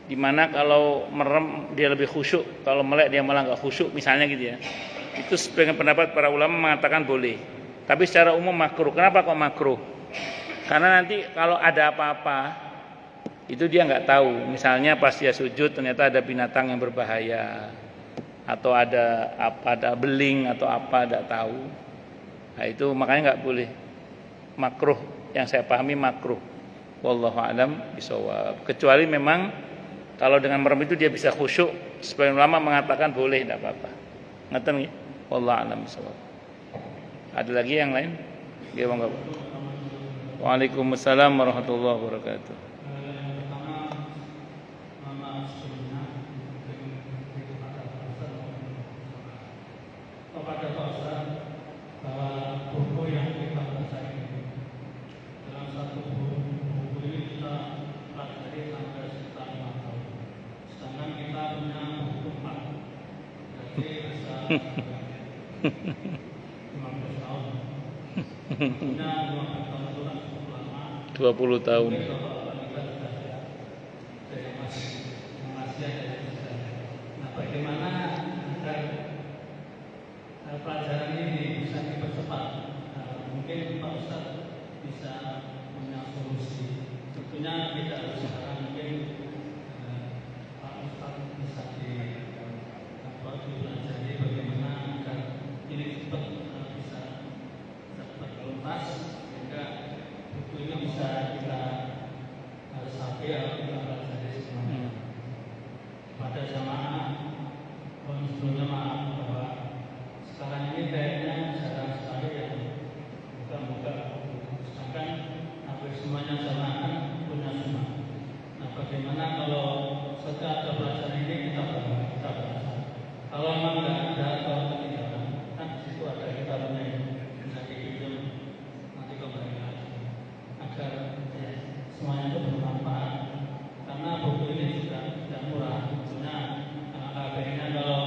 dimana kalau merem dia lebih khusyuk, kalau melek dia malah nggak khusyuk misalnya gitu ya, itu sebagian pendapat para ulama mengatakan boleh, tapi secara umum makruh. Kenapa kok makruh? Karena nanti kalau ada apa-apa itu dia nggak tahu, misalnya pas dia sujud ternyata ada binatang yang berbahaya atau ada beling atau apa, nggak tahu. Nah itu makanya nggak boleh, makruh. Yang saya pahami makruh, wallahu alam bisawab. Kecuali memang kalau dengan merem itu dia bisa khusyuk, sebagian ulama mengatakan boleh, tidak apa-apa. Ngerti nggih? Wallahu a'lam bishawab. Ada lagi yang lain? Ya, monggo. Waalaikumsalam warahmatullahi wabarakatuh. Dua 20 tahun. Nah, bagaimana agar pelajaran ini bisa dipercepat? Mungkin Pak Ustadz bisa punya solusi. Tentunya tidak harus sekarang, mungkin Pak Ustadz bisa dipelajari bagaimana agar ini cepat bisa tuntas, sehingga buku ini bisa kita resapi atau kita pelajari semuanya. Pada jamaah sebelumnya maaf bahwa sekarang ini kayaknya jarang sekali yang buka-buka, sedangkan hampir semuanya jamaah kan punya semua. Nah, bagaimana kalau setelah ada pelajaran ini kita bahas. Kalau memang nggak ada atau ketinggalan, kan di situ ada kita punya yang bisa dipinjam nanti kembali lagi agar ya, semuanya itu bermanfaat. Karena buku ini sudah tidak murah. Akhirnya kalau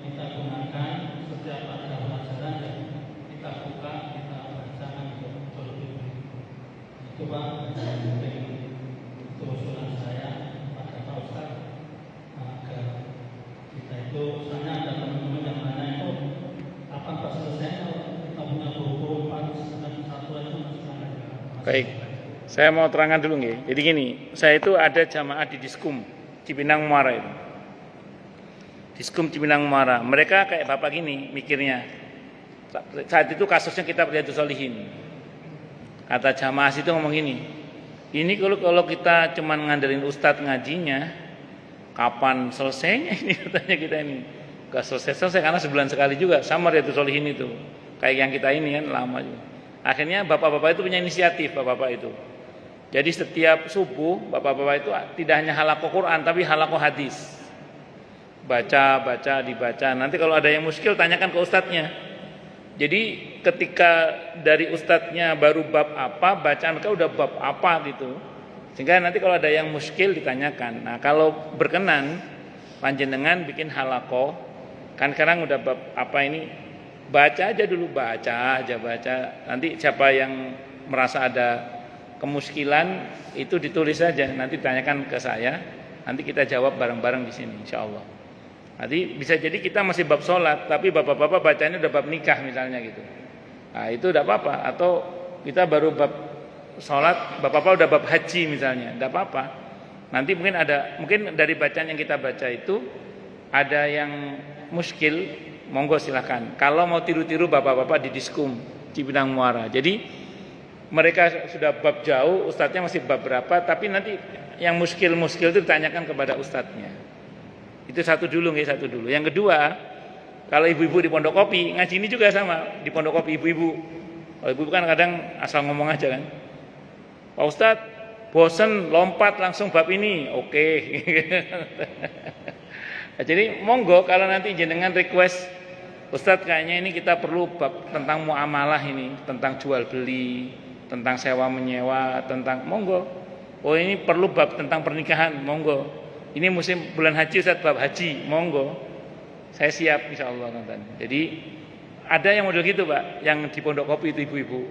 kita gunakan setiap ada pelajaran ya kita buka, kita baca untuk lebih baik. Itu Pak, mungkin itu usulan saya pada Pak Ustaz agar kita itu, soalnya ada teman-teman yang mana itu kapan Pak selesai kalau kita punya buku 4 dan 1 itu masih ada. Baik, saya mau terangkan dulu nggih. Jadi gini, saya itu ada jamaah di Diskum Cipinang Muara itu. Diskum Cipinang Muara. Mereka kayak bapak gini mikirnya. Saat itu kasusnya kitab Riyadhus Shalihin. Kata jamaah itu ngomong gini, ini kalau kita cuma ngandelin ustadz ngajinya, kapan selesainya ini katanya kita ini. Gak selesai karena sebulan sekali juga sama Riyadhus Shalihin itu. Kayak yang kita ini kan lama juga. Akhirnya bapak-bapak itu punya inisiatif, bapak-bapak itu. Jadi setiap subuh bapak-bapak itu tidak hanya halaqah Quran tapi halaqah hadis. Baca, dibaca. Nanti kalau ada yang muskil tanyakan ke ustadznya. Jadi ketika dari ustadznya baru bab apa, bacaan mereka udah bab apa gitu. Sehingga nanti kalau ada yang muskil ditanyakan. Nah kalau berkenan panjenengan bikin halaqah, kan sekarang udah bab apa ini, baca aja dulu, baca. Nanti siapa yang merasa ada kemuskilan itu ditulis saja, nanti tanyakan ke saya, nanti kita jawab bareng-bareng di sini insyaallah. Nanti bisa jadi kita masih bab sholat, tapi bapak-bapak bacanya udah bab nikah misalnya gitu. Nah itu udah apa-apa. Atau kita baru bab sholat, bapak-bapak udah bab haji misalnya, udah apa-apa. Nanti mungkin dari bacaan yang kita baca itu ada yang muskil, monggo silahkan. Kalau mau tiru-tiru bapak-bapak di Diskum Cipinang Muara. Jadi mereka sudah bab jauh, ustadznya masih bab berapa, tapi nanti yang muskil itu ditanyakan kepada ustadznya. Itu satu dulu nggih, satu dulu. Yang kedua, kalau ibu-ibu di Pondok Kopi, ngaji ini juga sama di Pondok Kopi ibu-ibu. Kalau ibu kan kadang asal ngomong aja kan. Pak Ustadz, bosen lompat langsung bab ini. Oke. Jadi monggo kalau nanti jenengan request, Ustadz kayaknya ini kita perlu bab tentang muamalah ini, tentang jual beli, tentang sewa menyewa, tentang monggo. Oh ini perlu bab tentang pernikahan, monggo. Ini musim bulan haji Ustadz, bab haji, monggo. Saya siap insyaallah nonton. Jadi ada yang model gitu Pak, yang di Pondok Kopi itu ibu-ibu.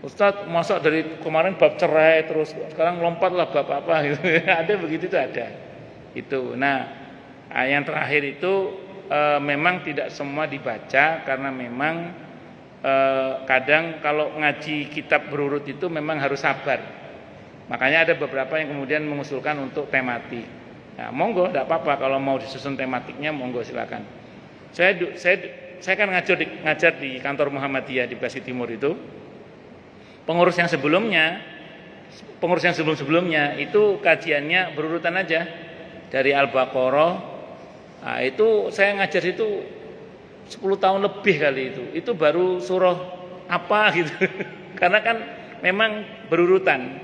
Ustadz masuk dari kemarin bab cerai terus sekarang lompatlah bab apa gitu. Ada begitu tuh ada. Itu. Nah, yang terakhir itu memang tidak semua dibaca karena memang kadang kalau ngaji kitab berurut itu memang harus sabar. Makanya ada beberapa yang kemudian mengusulkan untuk tematik. Nah, monggo, tidak apa-apa kalau mau disusun tematiknya, monggo silakan. Saya kan ngajar di kantor Muhammadiyah di Bekasi Timur itu. Pengurus yang sebelum-sebelumnya itu kajiannya berurutan aja dari Al-Baqarah. Nah, itu saya ngajar itu 10 tahun lebih kali itu. Itu baru surah apa gitu. Karena kan memang berurutan.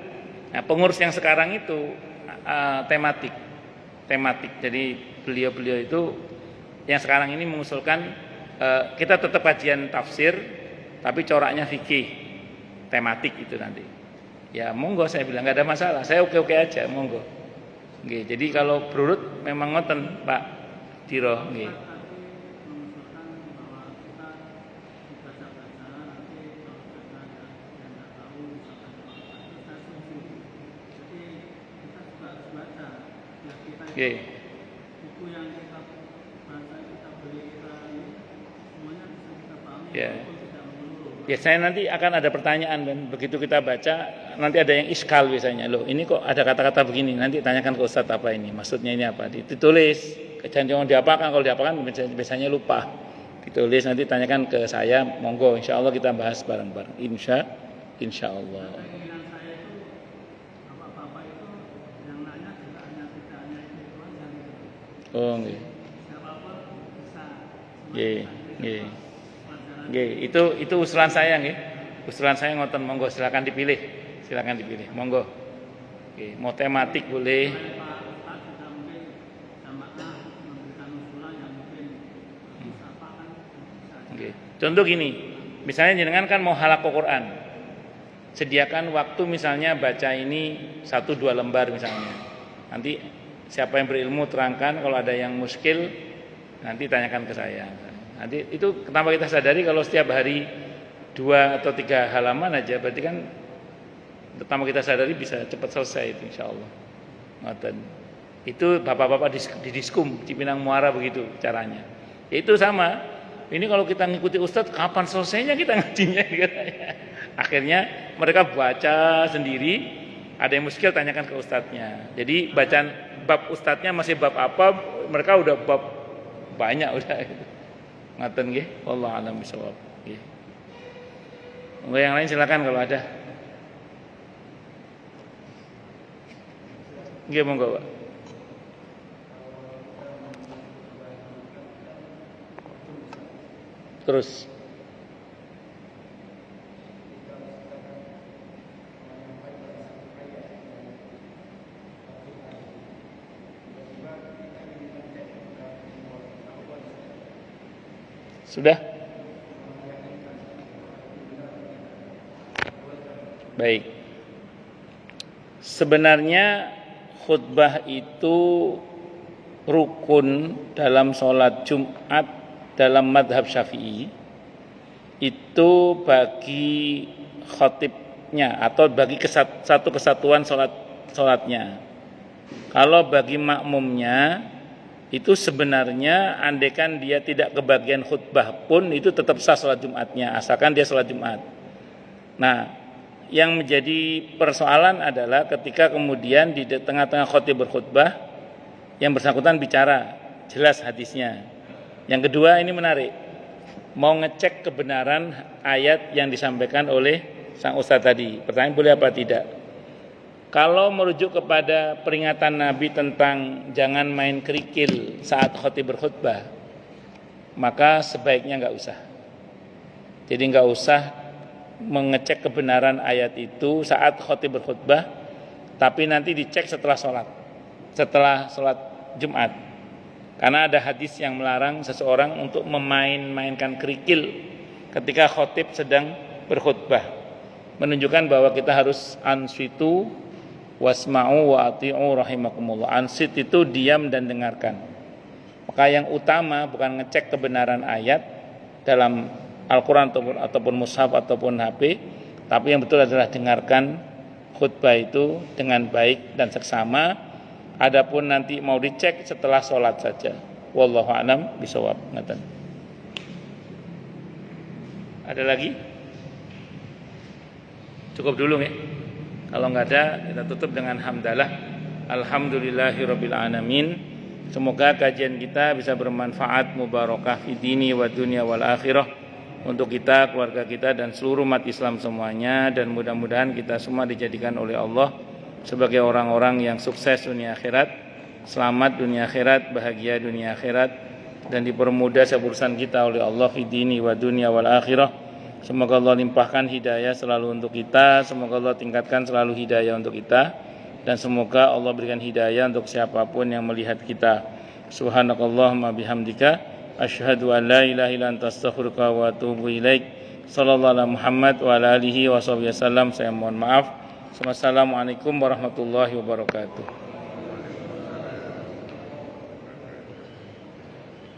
Nah, pengurus yang sekarang itu tematik. Jadi beliau-beliau itu yang sekarang ini mengusulkan kita tetap kajian tafsir tapi coraknya fikih tematik itu nanti. Ya monggo, saya bilang nggak ada masalah. Saya oke-oke aja, monggo. Nggih, jadi kalau berurut memang ngoten Pak Diro nggih. Nggih. Buku yang kita baca, kita beli, kita ini semuanya bisa kita pahami. Ya. Ya saya nanti akan ada pertanyaan dan begitu kita baca nanti ada yang iskal biasanya. Loh, ini kok ada kata-kata begini, nanti tanyakan ke Ustadz apa ini, maksudnya ini apa. Ditulis, jangan diapakan, kalau diapakan biasanya lupa. Ditulis nanti tanyakan ke saya, monggo insyaallah kita bahas bareng-bareng. Insyaallah. Keinginan saya itu bapak-bapak itu yang nanya tidak hanya itu aja gitu. Oh, nggih. Siapapun bisa. Nggih, nggih. Nggih, itu usulan saya nggih. Usulan saya ngoten, monggo silakan dipilih. Monggo. Nggih, mau tematik boleh. Pak Ustadz juga mungkin jamaah memberikan usulan yang mungkin bisa apa kan bisa. Nggih. Contoh gini, misalnya jenengan kan mau halaqah Quran. Sediakan waktu misalnya baca ini 1-2 lembar misalnya. Nanti siapa yang berilmu terangkan, kalau ada yang muskil nanti tanyakan ke saya. Nanti itu kenapa kita sadari kalau setiap hari 2 atau 3 halaman aja, berarti kan pertama kita sadari bisa cepat selesai itu insyaallah. Ngoten. Itu bapak-bapak di Diskum Cipinang Muara begitu caranya. Itu sama. Ini kalau kita ngikuti Ustadz kapan selesainya kita ngajinya katanya. Akhirnya mereka baca sendiri, ada yang muskil tanyakan ke Ustadznya. Jadi bacaan bab Ustadznya masih bab apa, mereka udah bab banyak udah. Ngaten nggih, wallahu a'lam bishawab. Nggih. Monggo yang lain silakan kalau ada. Nggih monggo, Pak. Terus sudah? Baik. Sebenarnya khutbah itu rukun dalam sholat Jumat dalam madhab Syafi'i. Itu bagi khatibnya atau bagi satu kesatuan sholatnya. Kalau bagi makmumnya itu sebenarnya andaikan dia tidak kebagian khutbah pun itu tetap sah sholat Jumatnya asalkan dia sholat Jumat. Nah, yang menjadi persoalan adalah ketika kemudian di tengah-tengah khatib berkhutbah yang bersangkutan bicara jelas hadisnya. Yang kedua ini menarik, mau ngecek kebenaran ayat yang disampaikan oleh sang ustadz tadi. Pertanyaan boleh apa tidak? Kalau merujuk kepada peringatan Nabi tentang jangan main kerikil saat khatib berkhutbah, maka sebaiknya nggak usah. Jadi nggak usah mengecek kebenaran ayat itu saat khatib berkhutbah, tapi nanti dicek setelah sholat Jumat. Karena ada hadis yang melarang seseorang untuk mainkan kerikil ketika khatib sedang berkhutbah, menunjukkan bahwa kita harus ansitu wasma'u wa ati'u rahimakumullah. Ansit itu diam dan dengarkan. Maka yang utama bukan ngecek kebenaran ayat dalam Al-Quran ataupun mushaf ataupun HP, tapi yang betul adalah dengarkan khutbah itu dengan baik dan seksama. Adapun nanti mau dicek setelah sholat saja. Wallahu a'lam bishawab. Ada lagi? Cukup dulu ya. Kalau nggak ada, kita tutup dengan hamdalah. Alhamdulillahirabbil alamin. Semoga kajian kita bisa bermanfaat, mubarakah fi dini wa dunya wal akhirah untuk kita, keluarga kita dan seluruh umat Islam semuanya, dan mudah-mudahan kita semua dijadikan oleh Allah sebagai orang-orang yang sukses dunia akhirat, selamat dunia akhirat, bahagia dunia akhirat, dan dipermudah urusan kita oleh Allah fi dini wa dunya wal akhirah. Semoga Allah limpahkan hidayah selalu untuk kita, semoga Allah tingkatkan selalu hidayah untuk kita, dan semoga Allah berikan hidayah untuk siapapun yang melihat kita. Subhanakallahumma bihamdika asyhadu an la ilaha illa anta astaghfiruka wa atubu ilaik. Sallallahu alaihi Muhammad wa ala alihi wa sahbihi wasallam. Saya mohon maaf. Wassalamualaikum warahmatullahi wabarakatuh.